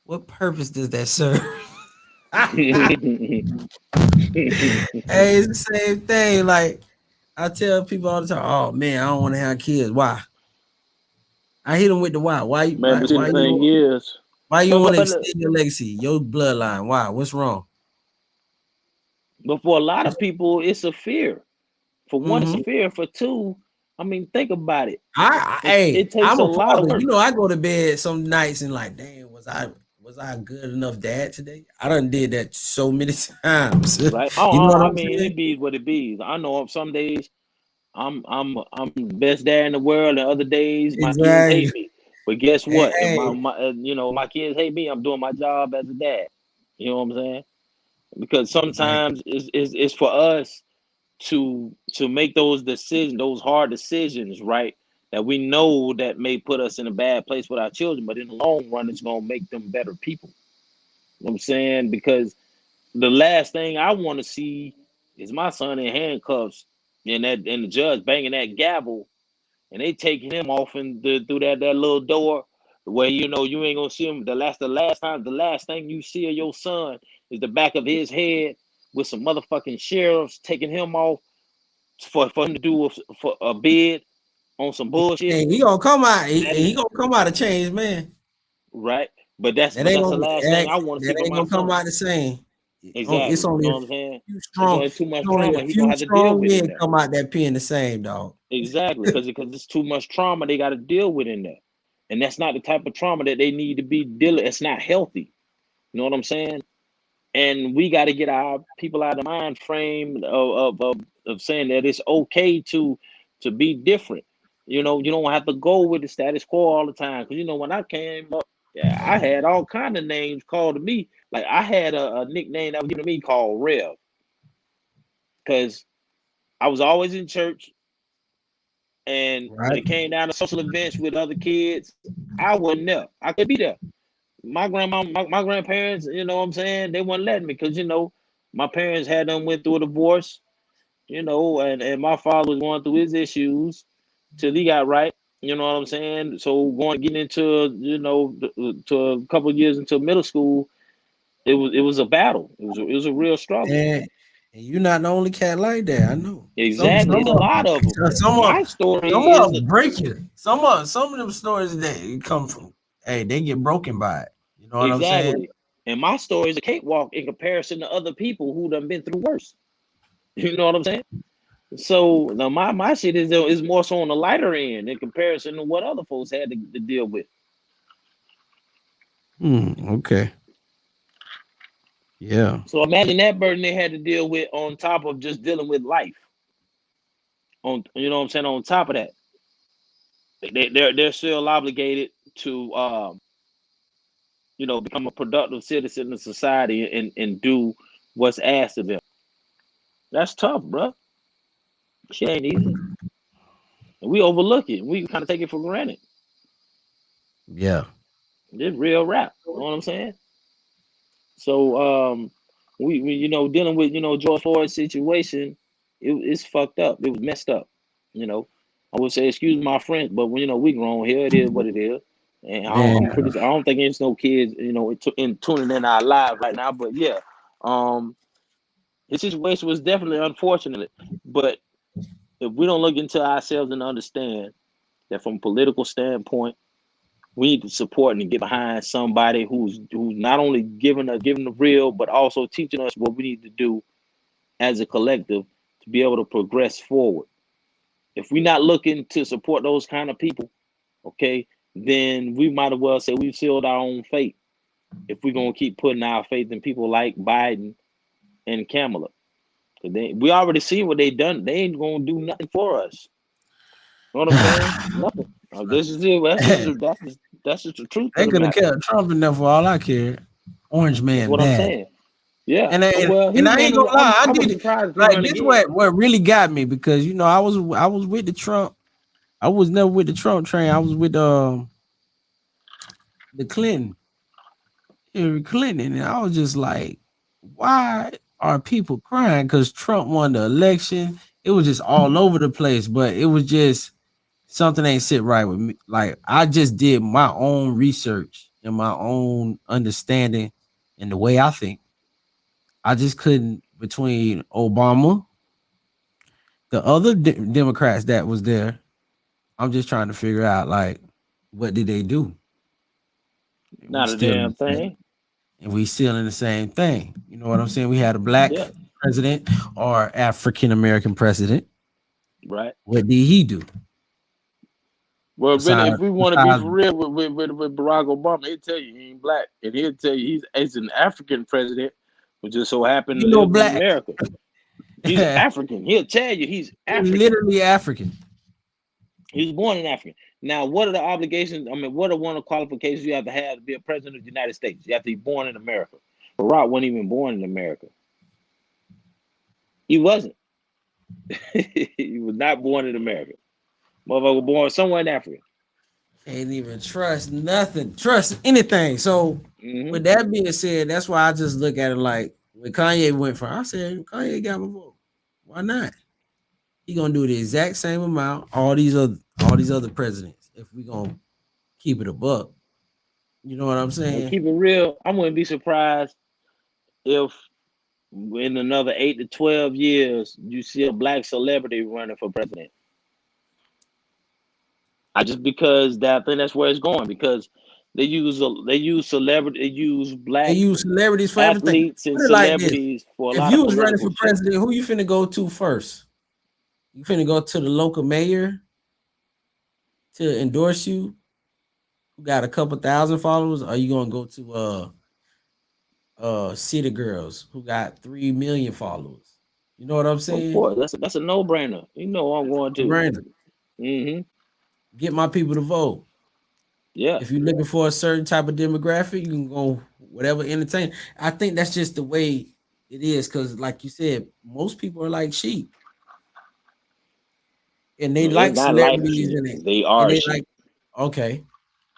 what purpose does that serve? Hey, it's the same thing. Like I tell people all the time, oh man, I don't want to have kids. Why? I hit them with the why. Why? Man, but see, the Why thing you? is, Why you but want but to but, extend your legacy, your bloodline? Why? What's wrong? but for a lot of people, it's a fear. For one, it's a Mm-hmm. fear. For two, I mean, think about it. Hey, It takes I'm a a lot of father. You work, know, I go to bed some nights and like, damn, was I a good enough dad today? I done did that so many times. right? You know what I I'm mean, saying? it be what it be. I know some days I'm the best dad in the world, and other days my kids Exactly. hate me. But guess And, what? If hey, my kids hate me, I'm doing my job as a dad. You know what I'm saying? Because right. sometimes it's for us to make those decisions, those hard decisions, right? That we know that may put us in a bad place with our children, but in the long run, it's gonna make them better people. You know what I'm saying? Because the last thing I want to see is my son in handcuffs and the judge banging that gavel and they taking him off through that little door where you ain't gonna see him. The last thing you see of your son is the back of his head with some motherfucking sheriffs taking him off for him to do for a bid on some bullshit, And he gonna come out. that He gonna come out a changed man. right. But that's That but ain't that's the gonna last thing I want to see that from ain't my gonna come son. out the same. It's Exactly. You only know a what I'm saying? few It's strong. only too It's much only trauma a he gonna few have to deal strong with in men there. come out that pen the same, dog. Exactly, because it's too much trauma they got to deal with in there, and that's not the type of trauma that they need to be dealing. It's not healthy. You know what I'm saying? And we got to get our people out of the mind frame of saying that it's okay to be different. You don't have to go with the status quo all the time. Because when I came up, yeah, I had all kind of names called to me. Like I had a nickname that was given to me called Rev, because I was always in church. And when Right? it came down to social events with other kids, I wasn't there. I could be there. My grandma, my grandparents, you know what I'm saying? They wouldn't let me because, my parents had them went through a divorce, and my father was going through his issues till he got right. You know what I'm saying? So getting into, to a couple of years into middle school, it was a battle. It was a real struggle. And you're not the only cat like that. I know. Some It's a lot of them. Some My of story some is of break you. Some of them stories that come from, hey, they get broken by it. You know what I'm saying? Exactly. And my story is a cakewalk in comparison to other people who done been through worse. You know what I'm saying? So now my shit is more so on the lighter end in comparison to what other folks had to deal with. Okay. Yeah. So imagine that burden they had to deal with on top of just dealing with life. On You know what I'm saying? On top of that, they're still obligated to become a productive citizen of society and do what's asked of them. That's tough, bro. Shit ain't easy. And we overlook it. We kind of take it for granted. Yeah. It's real rap. You know what I'm saying? So we dealing with George Floyd's situation, it's fucked up. It was messed up. You know, I would say excuse my French, but we grown here. It is what it is. And Man. I don't think there's no kids in tuning in our lives right now. But yeah, um, his situation was definitely unfortunate. But if we don't look into ourselves and understand that from a political standpoint, we need to support and get behind somebody who's not only giving the real, but also teaching us what we need to do as a collective to be able to progress forward. If we're not looking to support those kind of people, okay, then we might as well say we've sealed our own fate. If we're gonna keep putting our faith in people like Biden and Kamala. We already see what they done. They ain't gonna do nothing for us. You know what I'm saying? Nothing. This is it. That's just the truth of They the could have matter. kept Trump in there for all I cared. Orange That's man what I'm bad. saying. Yeah. And I, Well, and he's I ain't running. gonna lie, I I wouldn't did be it. surprised if he Like run this again. what really got me because I was with the Trump. I was never with the Trump train. I was with the Clinton, Hillary Clinton, and I was just like, why are people crying? Because Trump won the election. It was just all over the place, but it was just something ain't sit right with me. Like I just did my own research and my own understanding and the way I think. I just couldn't between Obama, the other Democrats that was there. I'm just trying to figure out like what did they do? And we Not a still in damn the same, thing. and we still in the same thing. You know what I'm saying? We had a black Yeah. president or African American president. Right. What did he do? Well, really, if Besides, we want to be besides for real with Barack Obama, he'll tell you he ain't black, and he'll tell you he's an African president, who just so happened to you know, live in black, America. He's African. He'll tell you he's African. literally African. He was born in Africa. Now, what are the obligations? I mean, what are one of the qualifications you have to be a president of the United States? You have to be born in America. Barack wasn't even born in America. He wasn't. He was not born in America. Motherfucker was born somewhere in Africa. Can't even trust nothing, trust anything. So, Hmm. with that being said, that's why I just look at it like when Kanye went for, I said Kanye got my vote. Why not? He gonna do the exact same amount. All these other presidents. If we gonna keep it a buck, you know what I'm And saying? keep it real, I wouldn't be surprised if in another 8 to 12 years you see a black celebrity running for president. I just because that I think that's where it's going because they use celebrity they use They black use celebrities for everything. athletes and Put it like this: celebrities for a if lot of you was running political for shit. president, who you finna go to first? You finna go to the local mayor to endorse you, who got a couple thousand followers, or you gonna go to City Girls who got 3 million followers? You know what I'm Of saying? course, that's a no brainer. You know I'm going No to. brainer. Hmm. Get my people to vote. Yeah. If you're looking for a certain type of demographic, you can go whatever entertain. I think that's just the way it is, because like you said, most people are like sheep, and they No, they like not like celebrities, sheep. and They and are they like sheep. okay,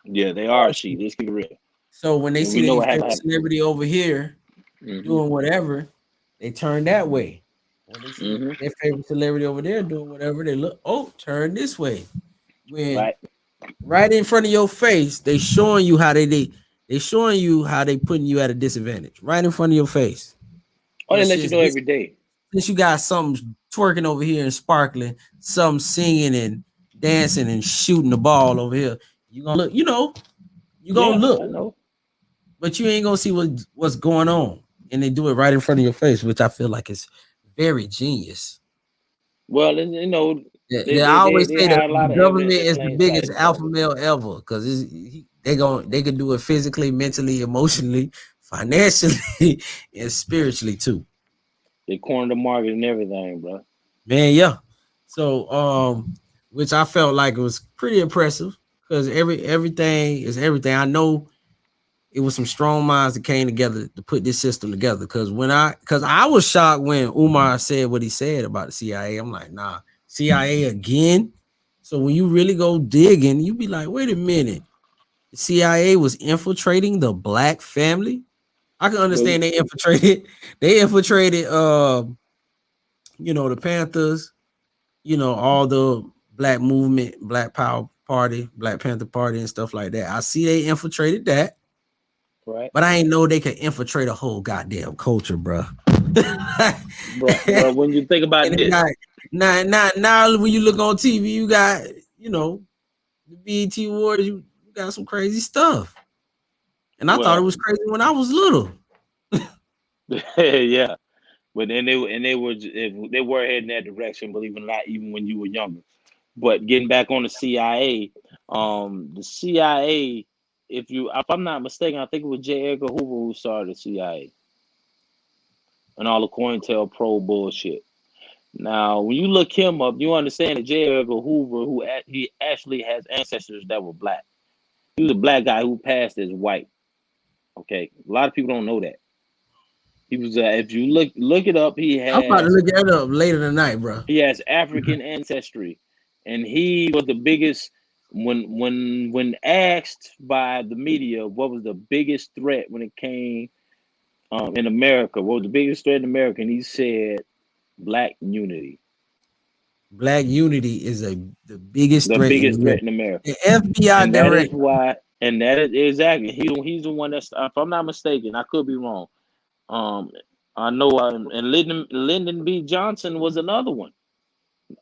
Yeah, they are are sheep. sheep. Let's keep it real. So when they And see we know their what favorite happened. celebrity over here Hmm. doing whatever, they turn that way. When they see Hmm. their favorite celebrity over there doing whatever, they look, oh, turn this way. When Right. right in front of your face, they showing you how they showing you how they putting you at a disadvantage. Right in front of your face. Oh, Well, they let you know every day. since you got something twerking over here and sparkling, some singing and dancing and shooting the ball over here, you gonna look, you gonna Yeah, look, I know. but you ain't gonna see what's going on. And they do it right in front of your face, which I feel like is very genius. Well, you know, Yeah, they yeah, they I they, always they say that had a lot the of government evidence in is the plain sight. biggest alpha male ever because they can do it physically, mentally, emotionally, financially, and spiritually too. They cornered the market and everything, bro. Man, yeah. So, which I felt like it was pretty impressive because everything is everything. I know it was some strong minds that came together to put this system together. Because I was shocked when Umar said what he said about the CIA. I'm like, nah, CIA again. So when you really go digging, you be like, wait a minute, the CIA was infiltrating the black family. I can Well, understand they infiltrated. They infiltrated, the Panthers, all the black movement, Black Power Party, Black Panther Party, and stuff like that. I see they infiltrated that, right, but I ain't know they could infiltrate a whole goddamn culture, bro. bro. When you think And about it this, got now when you look on TV, you got the BET Awards, you got some crazy stuff, and I thought it well, was crazy when I was little. yeah. But then they were heading that direction, believe it or not, even when you were younger. But getting back on the CIA, the CIA, if I'm not mistaken, I think it was J. Edgar Hoover who started the CIA. and all the COINTELPRO bullshit. Now, when you look him up, you understand that J. Edgar Hoover, he actually has ancestors that were black. He was a black guy who passed as white. Okay, a lot of people don't know that. He was, if you look it up, I'm about to look that up later tonight, bro. he has African ancestry, and he was the biggest. When asked by the media what was the biggest threat when it came in America, what was the biggest threat in America, and he said black unity. Black unity is the biggest The threat in biggest threat America. in America. The FBI And that is director. why, and that is exactly he's the one that's, if I'm not mistaken, I could be wrong. Um, I know, and Lyndon B. Johnson was another one.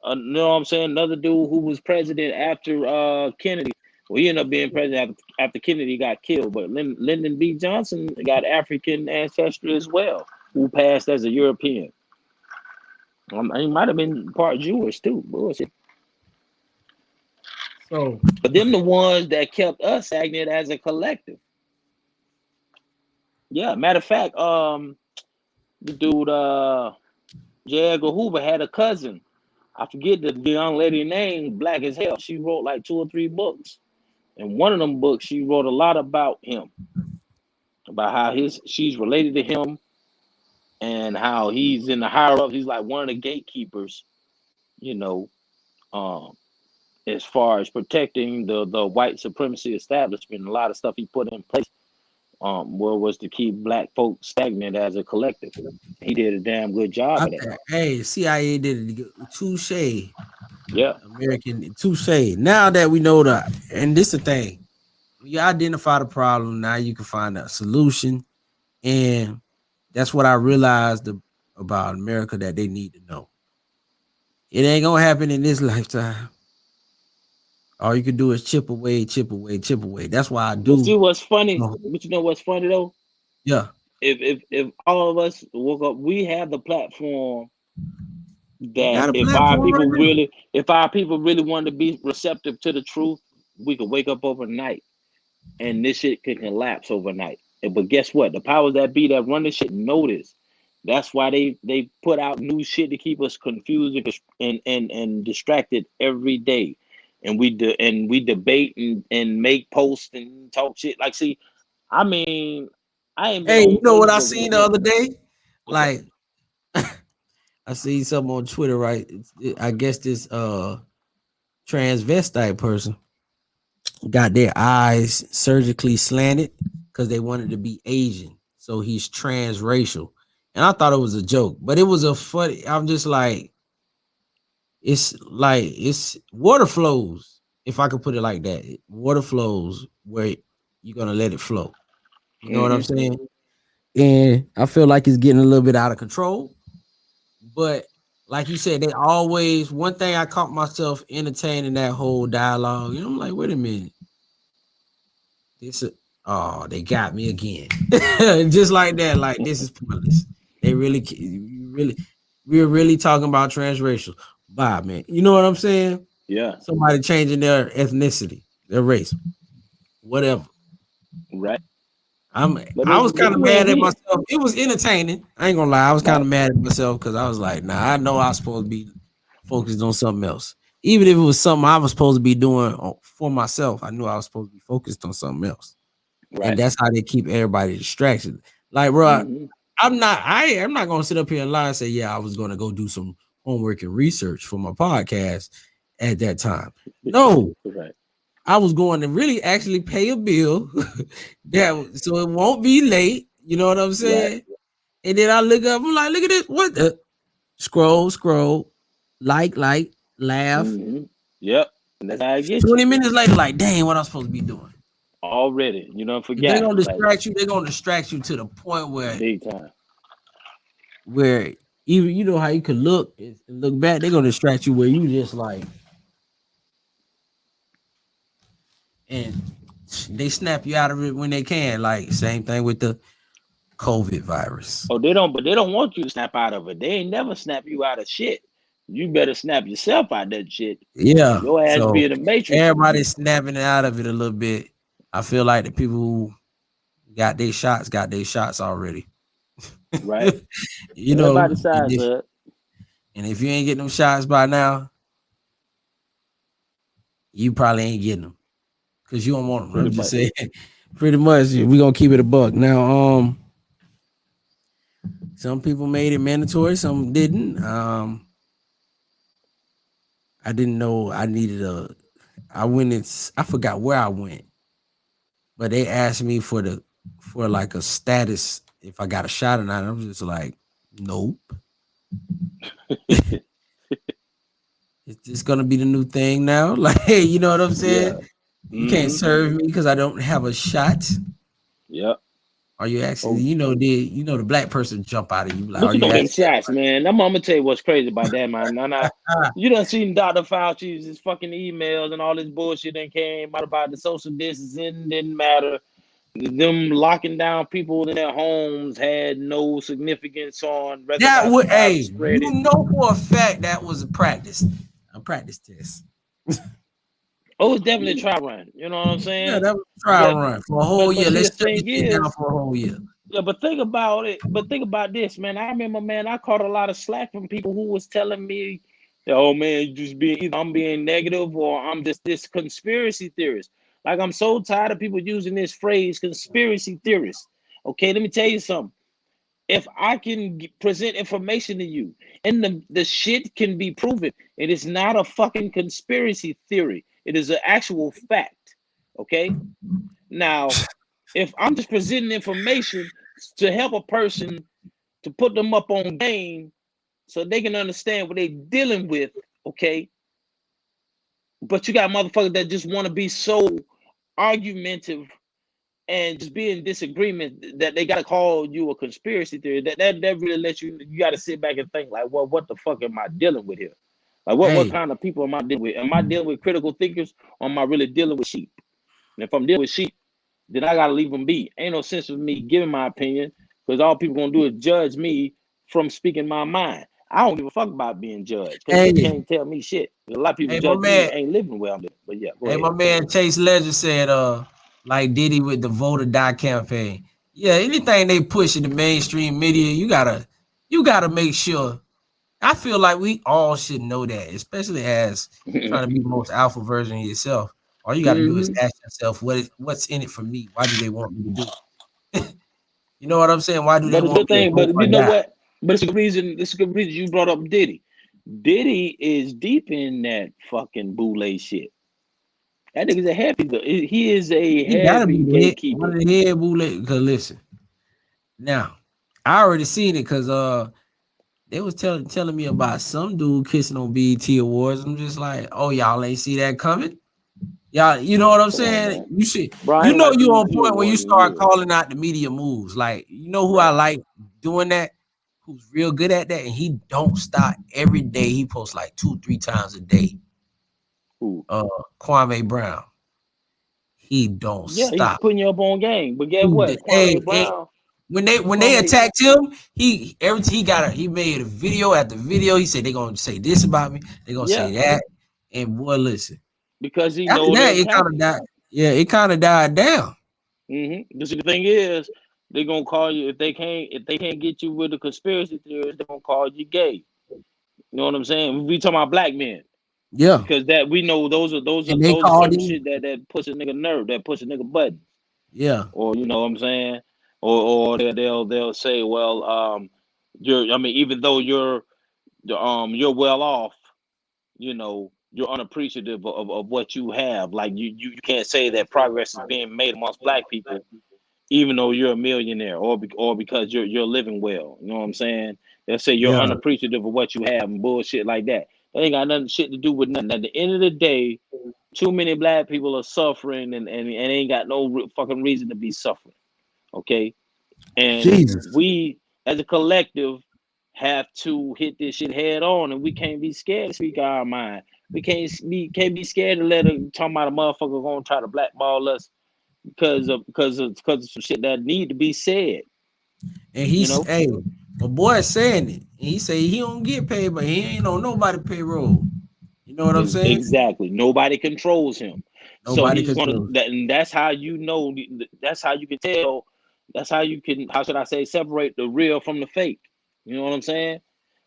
You know what I'm saying? Another dude who was president after Kennedy. Well, he ended up being president after Kennedy got killed. But Lyndon B. Johnson got African ancestry as well, who passed as a European. He might have been part Jewish too. Bullshit. So But them the ones that kept us stagnant as a collective. Yeah, matter of fact, the dude J. Edgar Hoover had a cousin. I forget the young lady name, black as hell. She wrote like 2 or 3 books. And one of them books, she wrote a lot about him, about how she's related to him and how he's in the higher ups. He's like one of the gatekeepers, you know, um, as far as protecting the white supremacy establishment. A lot of stuff he put in place was to keep black folks stagnant as a collective. He did a damn good job of that. hey, CIA did it. Touche. Yeah, American touche. Now that we know that, and this is the thing, when you identify the problem, now you can find a solution, and that's what I realized about America that they need to know. It ain't gonna happen in this lifetime. All you can do is chip away, chip away, chip away. That's why I but do. see what's funny? But you know what's funny though? Yeah, If all of us woke up, we have the platform we that got a platform right now. if our people really wanted to be receptive to the truth, we could wake up overnight and this shit could collapse overnight. But guess what? The powers that be that run this shit notice. That's why they put out new shit to keep us confused and distracted every day. And we debate and make posts and talk shit. Like, see, I mean, I ain't been Hey, you on know what I Facebook seen in the what? other day? What's up? Like I seen something on Twitter, right? I guess this transvestite person got their eyes surgically slanted because they wanted to be Asian. So he's transracial. And I thought it was a joke, but it was a funny. I'm just it's water flows, if I could put it like that. Water flows where you're gonna let it flow. You know what I'm Mm-hmm. saying? And I feel like it's getting a little bit out of control. But like you said, they always one thing I caught myself entertaining that whole dialogue. You know, I'm like, wait a minute. This oh, they got me again. Just like that. Like this is pointless. They really we're really talking about transracial. Bye, man. You know what I'm saying? Yeah. Somebody changing their ethnicity, their race, whatever. Right. But I was kind of mad at we myself. It was entertaining. I ain't gonna lie. I was kind right. of mad at myself because I was like, nah, I know I was supposed to be focused on something else. Even if it was something I was supposed to be doing for myself, I knew I was supposed to be focused on something else. And Right. that's how they keep everybody distracted. Like, bro, Mm-hmm. I'm not gonna sit up here and lie and say, yeah, I was gonna go do some homework and research for my podcast at that time. No, Right. I was going to really actually pay a bill so it won't be late. You know what I'm Right. saying? And then I look up, I'm like, look at this. What the scroll, like, laugh. Mm-hmm. Yep. And that's how I get you 20 minutes later, like, dang, what I'm supposed to be doing. already. You don't If they're forget, gonna like, distract you to the point big time. where even you know how you could look and look back, they're gonna distract you where you just like and they snap you out of it when they can. Like same thing with the COVID virus. Oh, but they don't want you to snap out of it. They ain't never snap you out of shit. You better snap yourself out that shit. Yeah. Your ass be So in the matrix. everybody's snapping out of it a little bit. I feel like the people who got their shots already. Right. You know, Everybody size up. and if you ain't getting them shots by now, you probably ain't getting them because you don't want them. Pretty I'm just much. saying. Pretty much, we gonna keep it a buck. Now, some people made it mandatory, some didn't. I didn't know I needed a. I went. I forgot where I went, but they asked me for like a status if I got a shot or not. I'm just like, nope. Is this gonna be the new thing now? Like, you know what I'm saying? Yeah. You can't Mm-hmm. serve me because I don't have a shot. Yep. Are you asking? Oh, The black person jump out of you? Like, but are you you know them asking? shots, man. I'm gonna tell you what's crazy about that, man. Now, Ah, you done seen Dr. Fauci's his fucking emails and all this bullshit that came out about the social distancing didn't matter. Them locking down people in their homes had no significance on whether or that not the would, virus hey, spread it. you know for a fact that was a practice test. Oh, it's definitely a trial run. You know what I'm Yeah, saying? that was a trial But run for a whole but year. see, Let's the shut this thing shit down is, for a whole year. yeah, but think about it. But think about this, man. I remember, man, I caught a lot of slack from people who was telling me, "Oh man, you just being either I'm being negative or I'm just this conspiracy theorist." Like I'm so tired of people using this phrase, conspiracy theorist. Okay, let me tell you something. If I can present information to you and the shit can be proven, it is not a fucking conspiracy theory. It is an actual fact. Okay. Now, if I'm just presenting information to help a person to put them up on game so they can understand what they're dealing with, okay. But you got motherfuckers that just want to be so argumentative and just be in disagreement that they gotta call you a conspiracy theory. That really lets you gotta sit back and think like, well, what the fuck am I dealing with here? Like what Hey, kind of people am I dealing with? Am I dealing with critical thinkers or am I really dealing with sheep? And if I'm dealing with sheep, then I gotta leave them be. Ain't no sense of me giving my opinion because all people gonna do is judge me from speaking my mind. I don't give a fuck about being judged because hey, people can't tell me shit. A lot of people hey, my judge me man, ain't living where I'm living. But yeah, go hey, ahead. my man Chase Ledger said, like Diddy with the Vote or Die campaign. Yeah, anything they push in the mainstream media, you gotta make sure. I feel like we all should know that, especially as trying to be the most alpha version of yourself. All you got to do is Hmm. ask yourself, what's in it for me? Why do they want me to do it? You know what I'm saying? Why do they But it's a want good me to thing. vote But or you know die? what? But it's a good reason. It's a good reason you brought up Diddy. Diddy is deep in that fucking boule shit. That nigga's a heavy. He is a He gotta heavy be the head, gatekeeper. one of the head boule. Cause listen, now I already seen it because they was telling me about some dude kissing on BET Awards. I'm just like, oh, y'all ain't see that coming. Y'all, you know what I'm Come on, saying? man. You should, Bro, I you ain't know, watched you on BET point when you Awards in start years. calling out the media moves. Like, you know who I Right. like doing that? Who's real good at that? And he don't stop every day. He posts like 2-3 times a day. Who? Uh, Kwame Brown. He don't Yeah, he's stop. putting you up on game. But guess what? Hey, Kwame hey, Brown. when they Kwame. attacked him, he made a video after video. He said they gonna say this about me. They gonna say Yeah, that. And boy, listen. because he After know that, they'll it kind attack of him. died. Yeah, it kind of died down. This the thing is, they're gonna call you if they can't get you with a conspiracy theorist, they're gonna call you gay. You know what I'm saying? We talking about black men Yeah. because that we know those are And they those are called certain him. shit that push a nigga nerve, that push a nigga button, Yeah. or you know what I'm saying, or they'll say, well, you're I mean even though you're well off, you know you're unappreciative of what you have. Like you can't say that progress is being made amongst black people even though you're a millionaire or because you're living well. You know what I'm saying? They'll say you're Yeah. unappreciative of what you have and bullshit like that. That ain't got nothing shit to do with nothing. At the end of the day, too many black people are suffering and ain't got no fucking reason to be suffering. Okay, and Jesus. we as a collective have to hit this shit head on, and we can't be scared to speak our mind. We can't be scared to let a talking about a motherfucker gonna try to blackball us because of some shit that need to be said. And You he's, know, hey, my boy is saying it. He say he don't get paid, but he ain't on nobody payroll. You know what I'm saying? exactly. Nobody controls him, so Nobody he's gonna. controls. And that's how you know. That's how you can tell That's how you can, how should I say, separate the real from the fake. You know what I'm saying?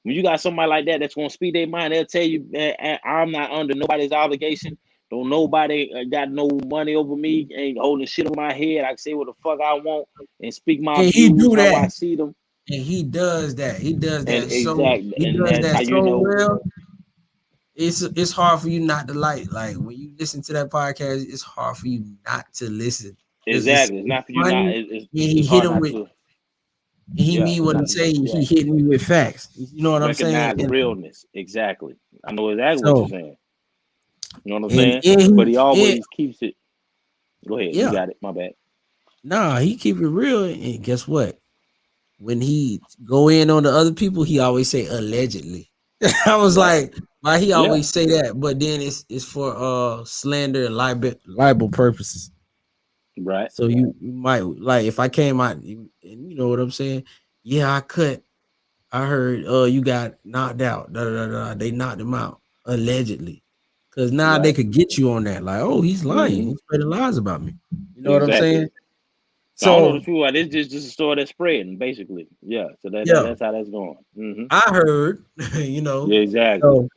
When you got somebody like that that's gonna speak their mind, they'll tell you, man, I'm not under nobody's obligation. Don't nobody got no money over me, ain't holding shit on my head. I can say what the fuck I want and speak my And he views do how that. I see them. And he does that. He does And that so exactly, he and does that's how that you so know well. It's hard for you not to like when you listen to that podcast, it's hard for you not to listen. Because it's exactly. It's not for you funny not. and he It's hit hard him not with to. and he Yeah, mean it's what he not. say, Yeah, he hit me with facts. You know what I'm saying? recognize And realness. Exactly. I know exactly what you're so saying. You know what I'm and saying? But and, he and always keeps it. Go ahead. You yeah, got it. My bad. nah, he keep it real. And guess what? When he go in on the other people, he always say allegedly. I was Right. like, why he Yeah. always say that? But then it's for slander and libel purposes. Right. So you might like if I came out and you know what I'm saying? Yeah, I cut. I heard you got knocked out. Da, da, da, da. They knocked him out allegedly. Cause now they Right. could get you on that. Like, oh, he's lying. Mm-hmm. He's spreading lies about me. You know what I'm saying? Exactly. I don't know the So truth. It's just a story that's spreading, basically. Yeah. So yeah, that's how that's going. Mm-hmm. I heard, you know. Yeah. Exactly. So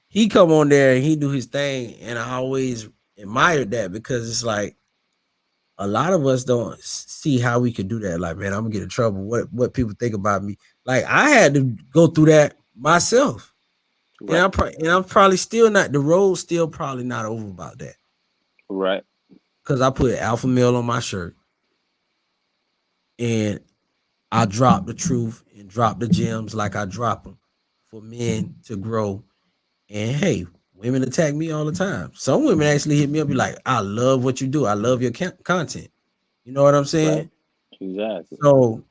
he come on there and he do his thing, and I always admired that because it's like a lot of us don't see how we could do that. Like, man, I'm gonna get in trouble. What people think about me? Like, I had to go through that myself, and Right. I'm probably still not. The road's still probably not over about that Right. because I put alpha male on my shirt and I drop the truth and drop the gems like I drop them for men to grow. And hey, women attack me all the time. Some women actually hit me up, be like, "I love what you do. I love your content." You know what I'm Right. saying? Exactly. So,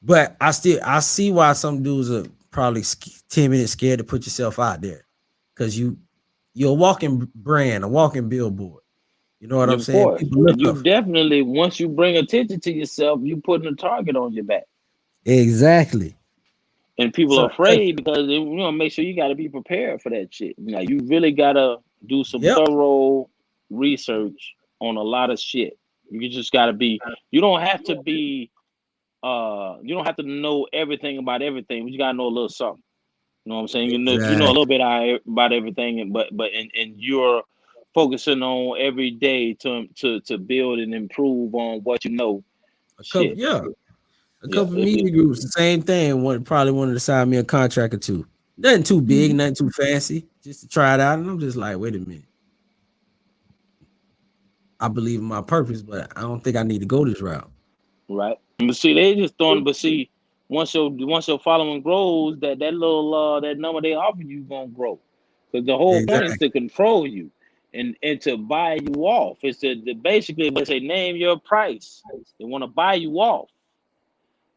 but I see why some dudes are probably timid and scared to put yourself out there because you're a walking brand, a walking billboard. You know what Yeah, I'm of saying? course. People And look you up. definitely, once you bring attention to yourself, you putting a target on your back. Exactly. And people So are afraid because make sure you got to be prepared for that shit. You really gotta do some yep, thorough research on a lot of shit. You just gotta be. You don't have to be. You don't have to know everything about everything, but you gotta know a little something. You know what I'm saying? You know a little exactly. bit about everything, and you're focusing on every day to build and improve on what you know. A couple, Shit, yeah, a yeah, couple media groups, the same thing. One probably wanted to sign me a contract or two. Nothing too big, nothing too fancy, just to try it out. And I'm just like, wait a minute. I believe in my purpose, but I don't think I need to go this route. right. But see, they just throwing. But see, once your following grows, that little that number they offer you gonna grow, because the whole point is Exactly. to control you, and to buy you off. It's to basically, let's say, name your price. They want to buy you off.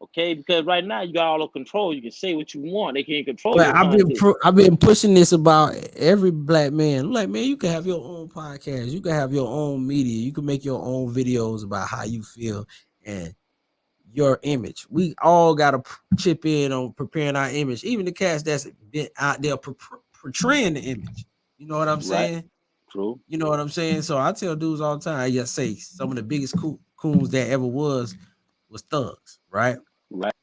Okay, because right now you got all the control. You can say what you want. They can't control But your content. I've been pushing this about every black man. Like, man, you can have your own podcast, you can have your own media, you can make your own videos about how you feel and your image. We all got to chip in on preparing our image, even the cats that's been out there portraying the image. You know what I'm Right. saying? True. You know what I'm saying? So I tell dudes all the time. I just say some of the biggest coons that ever was thugs, right? Right.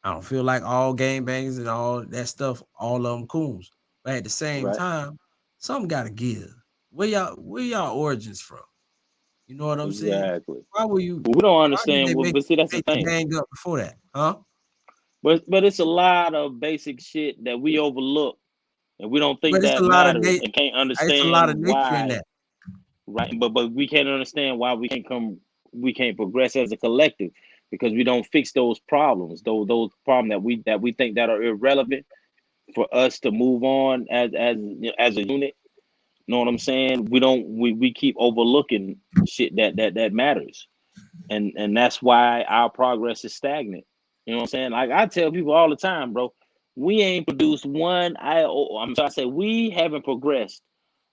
I don't feel like all gangbangers and all that stuff, all of them coons. But at the same Right. time, something gotta give. Where y'all origins from? You know what I'm saying? Exactly. Why were you But we don't why did understand. they But see, that's the make the thing. gang up before that? Huh? But it's a lot of basic shit that we overlook, and we don't think But that matters, and can't it's a lot of understand nature in why. that. Right. But we can't understand why we can't progress as a collective, because we don't fix those problems. Those problems that we think that are irrelevant for us to move on as a unit. Know what I'm saying? We keep overlooking shit that matters, and that's why our progress is stagnant. You know what I'm saying? Like I tell people all the time, bro, we ain't produced one iota. I'm sorry, I say we haven't progressed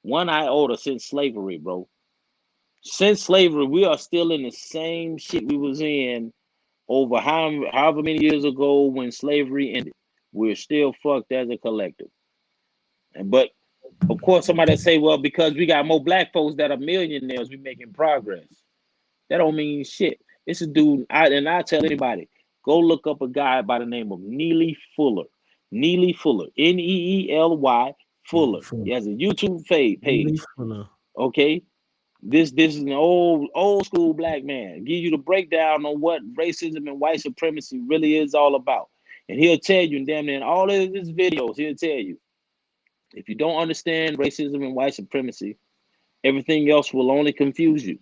one iota since slavery, bro. Since slavery, we are still in the same shit we was in over however many years ago when slavery ended. We're still fucked as a collective. But of course, somebody say, well, because we got more black folks that are millionaires, we making progress. That don't mean shit. It's a dude, and I tell anybody, go look up a guy by the name of Neely Fuller. Neely Fuller, Neely Fuller. Fuller. He has a YouTube Really page. Fuller. Okay, this is an old school black man. Give you the breakdown on what racism and white supremacy really is all about, and he'll tell you, and damn near in all of his videos, he'll tell you if you don't understand racism and white supremacy, everything else will only confuse you.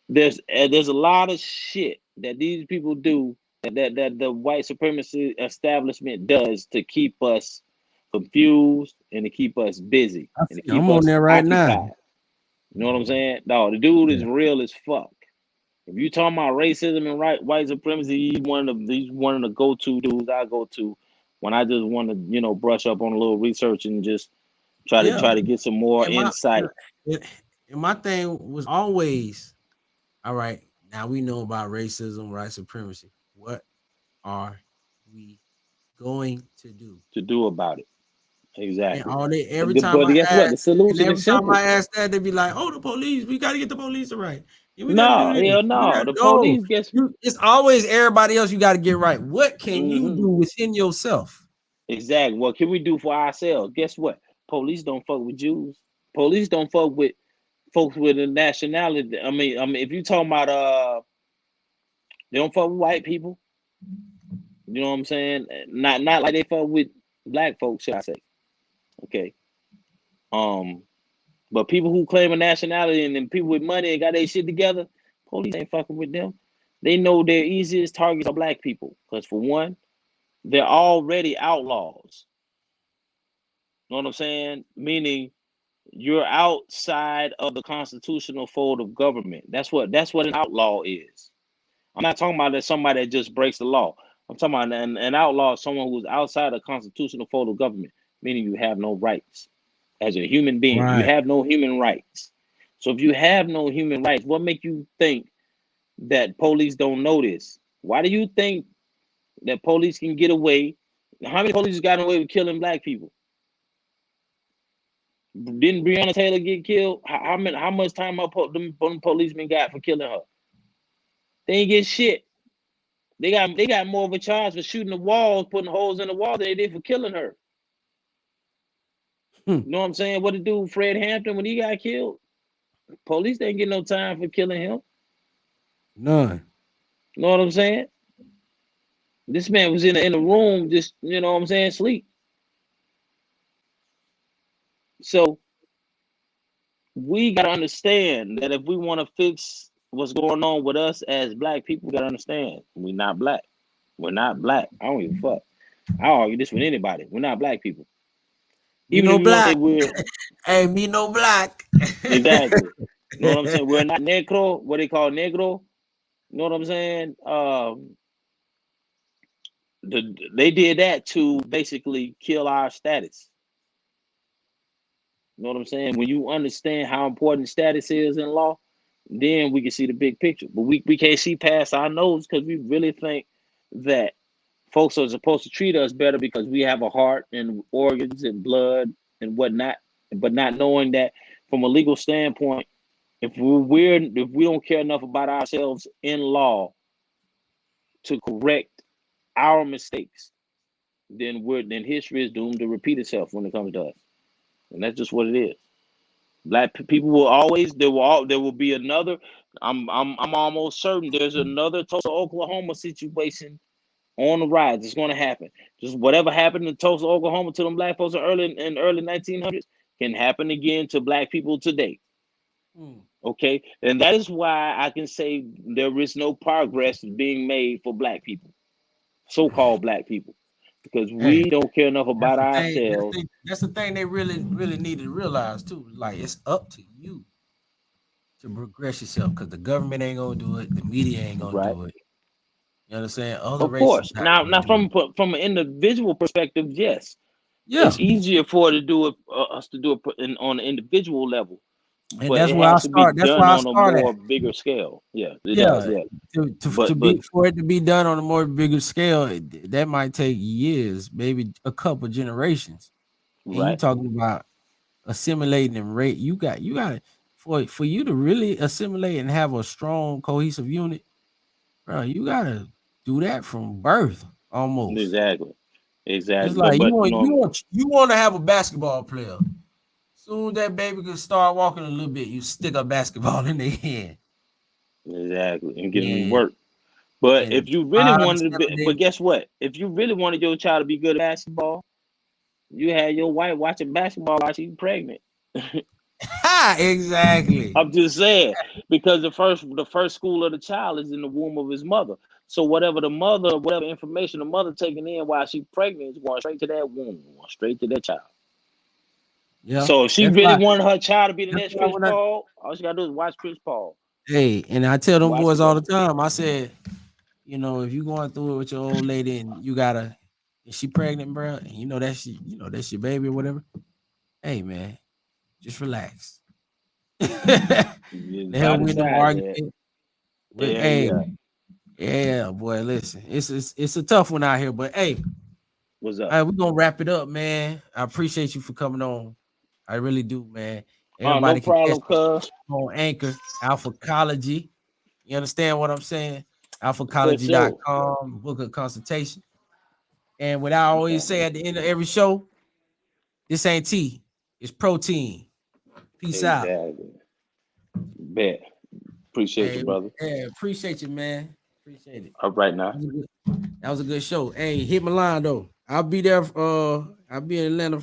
There's a lot of shit that these people do that the white supremacy establishment does to keep us confused and to keep us busy I and to see. keep I'm on us there right now. occupied. You know what I'm saying? No, the dude is Yeah. real as fuck. If you talking about racism and white supremacy, he's one of the go-to dudes I go to when I just want to, brush up on a little research and just Yeah. try to get some more And my insight. and and my thing was always, all right, now we know about racism, white supremacy. What are we going to do? To do about it. And Exactly. all they every But, time but I guess what? ask, The and solution every is time I simple. ask that, they be like, "Oh, the police! We got to get the police right. And we got to do No, this. hell We no. got The no. police gets It's always everybody else. You got to get right. What can you hmm do within yourself? exactly. What can we do for ourselves? Guess what? Police don't fuck with Jews. Police don't fuck with folks with a nationality. I mean, if you talking about they don't fuck with white people. You know what I'm saying? Not like they fuck with black folks, should I say? Okay. Um, but people who claim a nationality and then people with money and got their shit together, police ain't fucking with them. They know their easiest targets are black people. Because for one, they're already outlaws. You know what I'm saying? Meaning you're outside of the constitutional fold of government. That's what an outlaw is. I'm not talking about that somebody that just breaks the law. I'm talking about an outlaw, someone who's outside the constitutional fold of government, meaning you have no rights. As a human being, you Right. have no human rights. So if you have no human rights, what make you think that police don't know this? Why do you think that police can get away? How many police got away with killing black people? Didn't Breonna Taylor get killed? How much time them policemen got for killing her? They ain't get shit. They got more of a charge for shooting the walls, putting holes in the wall than they did for killing her. Hmm. You know what I'm saying? What to do, Fred Hampton, when he got killed? Police didn't get no time for killing him. None. You know what I'm saying? This man was in a room, just you know what I'm saying, sleep. So we gotta understand that if we want to fix what's going on with us as black people, we gotta understand we're not black. We're not black. I don't give a fuck. I argue this with anybody. We're not black people. Me Even no if you want to say black. we're Hey, me no black. exactly. You know what I'm saying? We're not negro, what they call negro. You know what I'm saying? They did that to basically kill our status. You know what I'm saying? When you understand how important status is in law, then we can see the big picture. But we can't see past our nose because we really think that folks are supposed to treat us better because we have a heart and organs and blood and whatnot, but not knowing that from a legal standpoint, if we don't care enough about ourselves in law to correct our mistakes, then history is doomed to repeat itself when it comes to us, and that's just what it is. Black people will always there will be another. I'm almost certain there's another Tulsa, Oklahoma situation on the rise. It's going to happen. Just whatever happened in Tulsa, Oklahoma to them black folks in early 1900s can happen again to black people today. Hmm. Okay, and that is why I can say there is no progress being made for black people, so-called black people, because we Hey, don't care enough that's about the thing. ourselves. That's the thing they really need to realize too. Like it's up to you to progress yourself because the government ain't gonna do it, the media ain't gonna Right. do it. You understand? Other Of races course. not Now gonna do it. from an individual perspective, yes, Yeah, it's easier for to do it us to do it on an individual level, and but that's it where I has to be start. That's where done I on a start at. more bigger scale. Yeah, it does. Yeah, Yeah, to but be for it to be done on a more bigger scale, that might take years, maybe a couple generations. And you right. talking about assimilating and rate. You got for you to really assimilate and have a strong cohesive unit, bro, you gotta do that from birth almost. Exactly. It's Exactly. like But you know, you want to have a basketball player. Soon that baby can start walking a little bit, you stick a basketball in their hand. exactly, and get them to And work. But if in you really 5 to wanted to be, 7 days. but guess what? If you really wanted your child to be good at basketball, you had your wife watching basketball while she's pregnant. Ha, exactly. I'm just saying because the first school of the child is in the womb of his mother. So whatever information the mother taking in while she's pregnant is going straight to that womb, going straight to that child. Yeah. So if she That's really why wanted her child to be the that's next why Chris when I Paul, all she gotta do is watch Chris Paul. hey, and I tell them Watch boys it all the go. time, I said, if you going through it with your old lady and you gotta and she pregnant, bro, and that's your baby or whatever. Hey man, just relax. Let You her gotta win them decide that. argument. But Hell hey, yeah. yeah, boy, listen, it's a tough one out here, but hey, What's all up? right, we're gonna wrap it up, man. I appreciate you for coming on. I really do, man. No Everybody can catch problem, us cuz. on Anchor, ALPHACOLOGY. You understand what I'm saying? For sure. ALPHACOLOGY.com, book a consultation. And what I always say at the end of every show, this ain't tea, it's protein. Peace out. Exactly. Bet. Appreciate you, Hey, brother. yeah, appreciate you, man. Appreciate it. All right That now. was a good, that was a good show. Hey, hit my line though. I'll be there. I'll be in Atlanta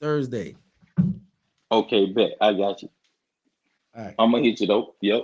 Thursday. Okay, bet. I got you. All right. I'm gonna hit you though. Yep.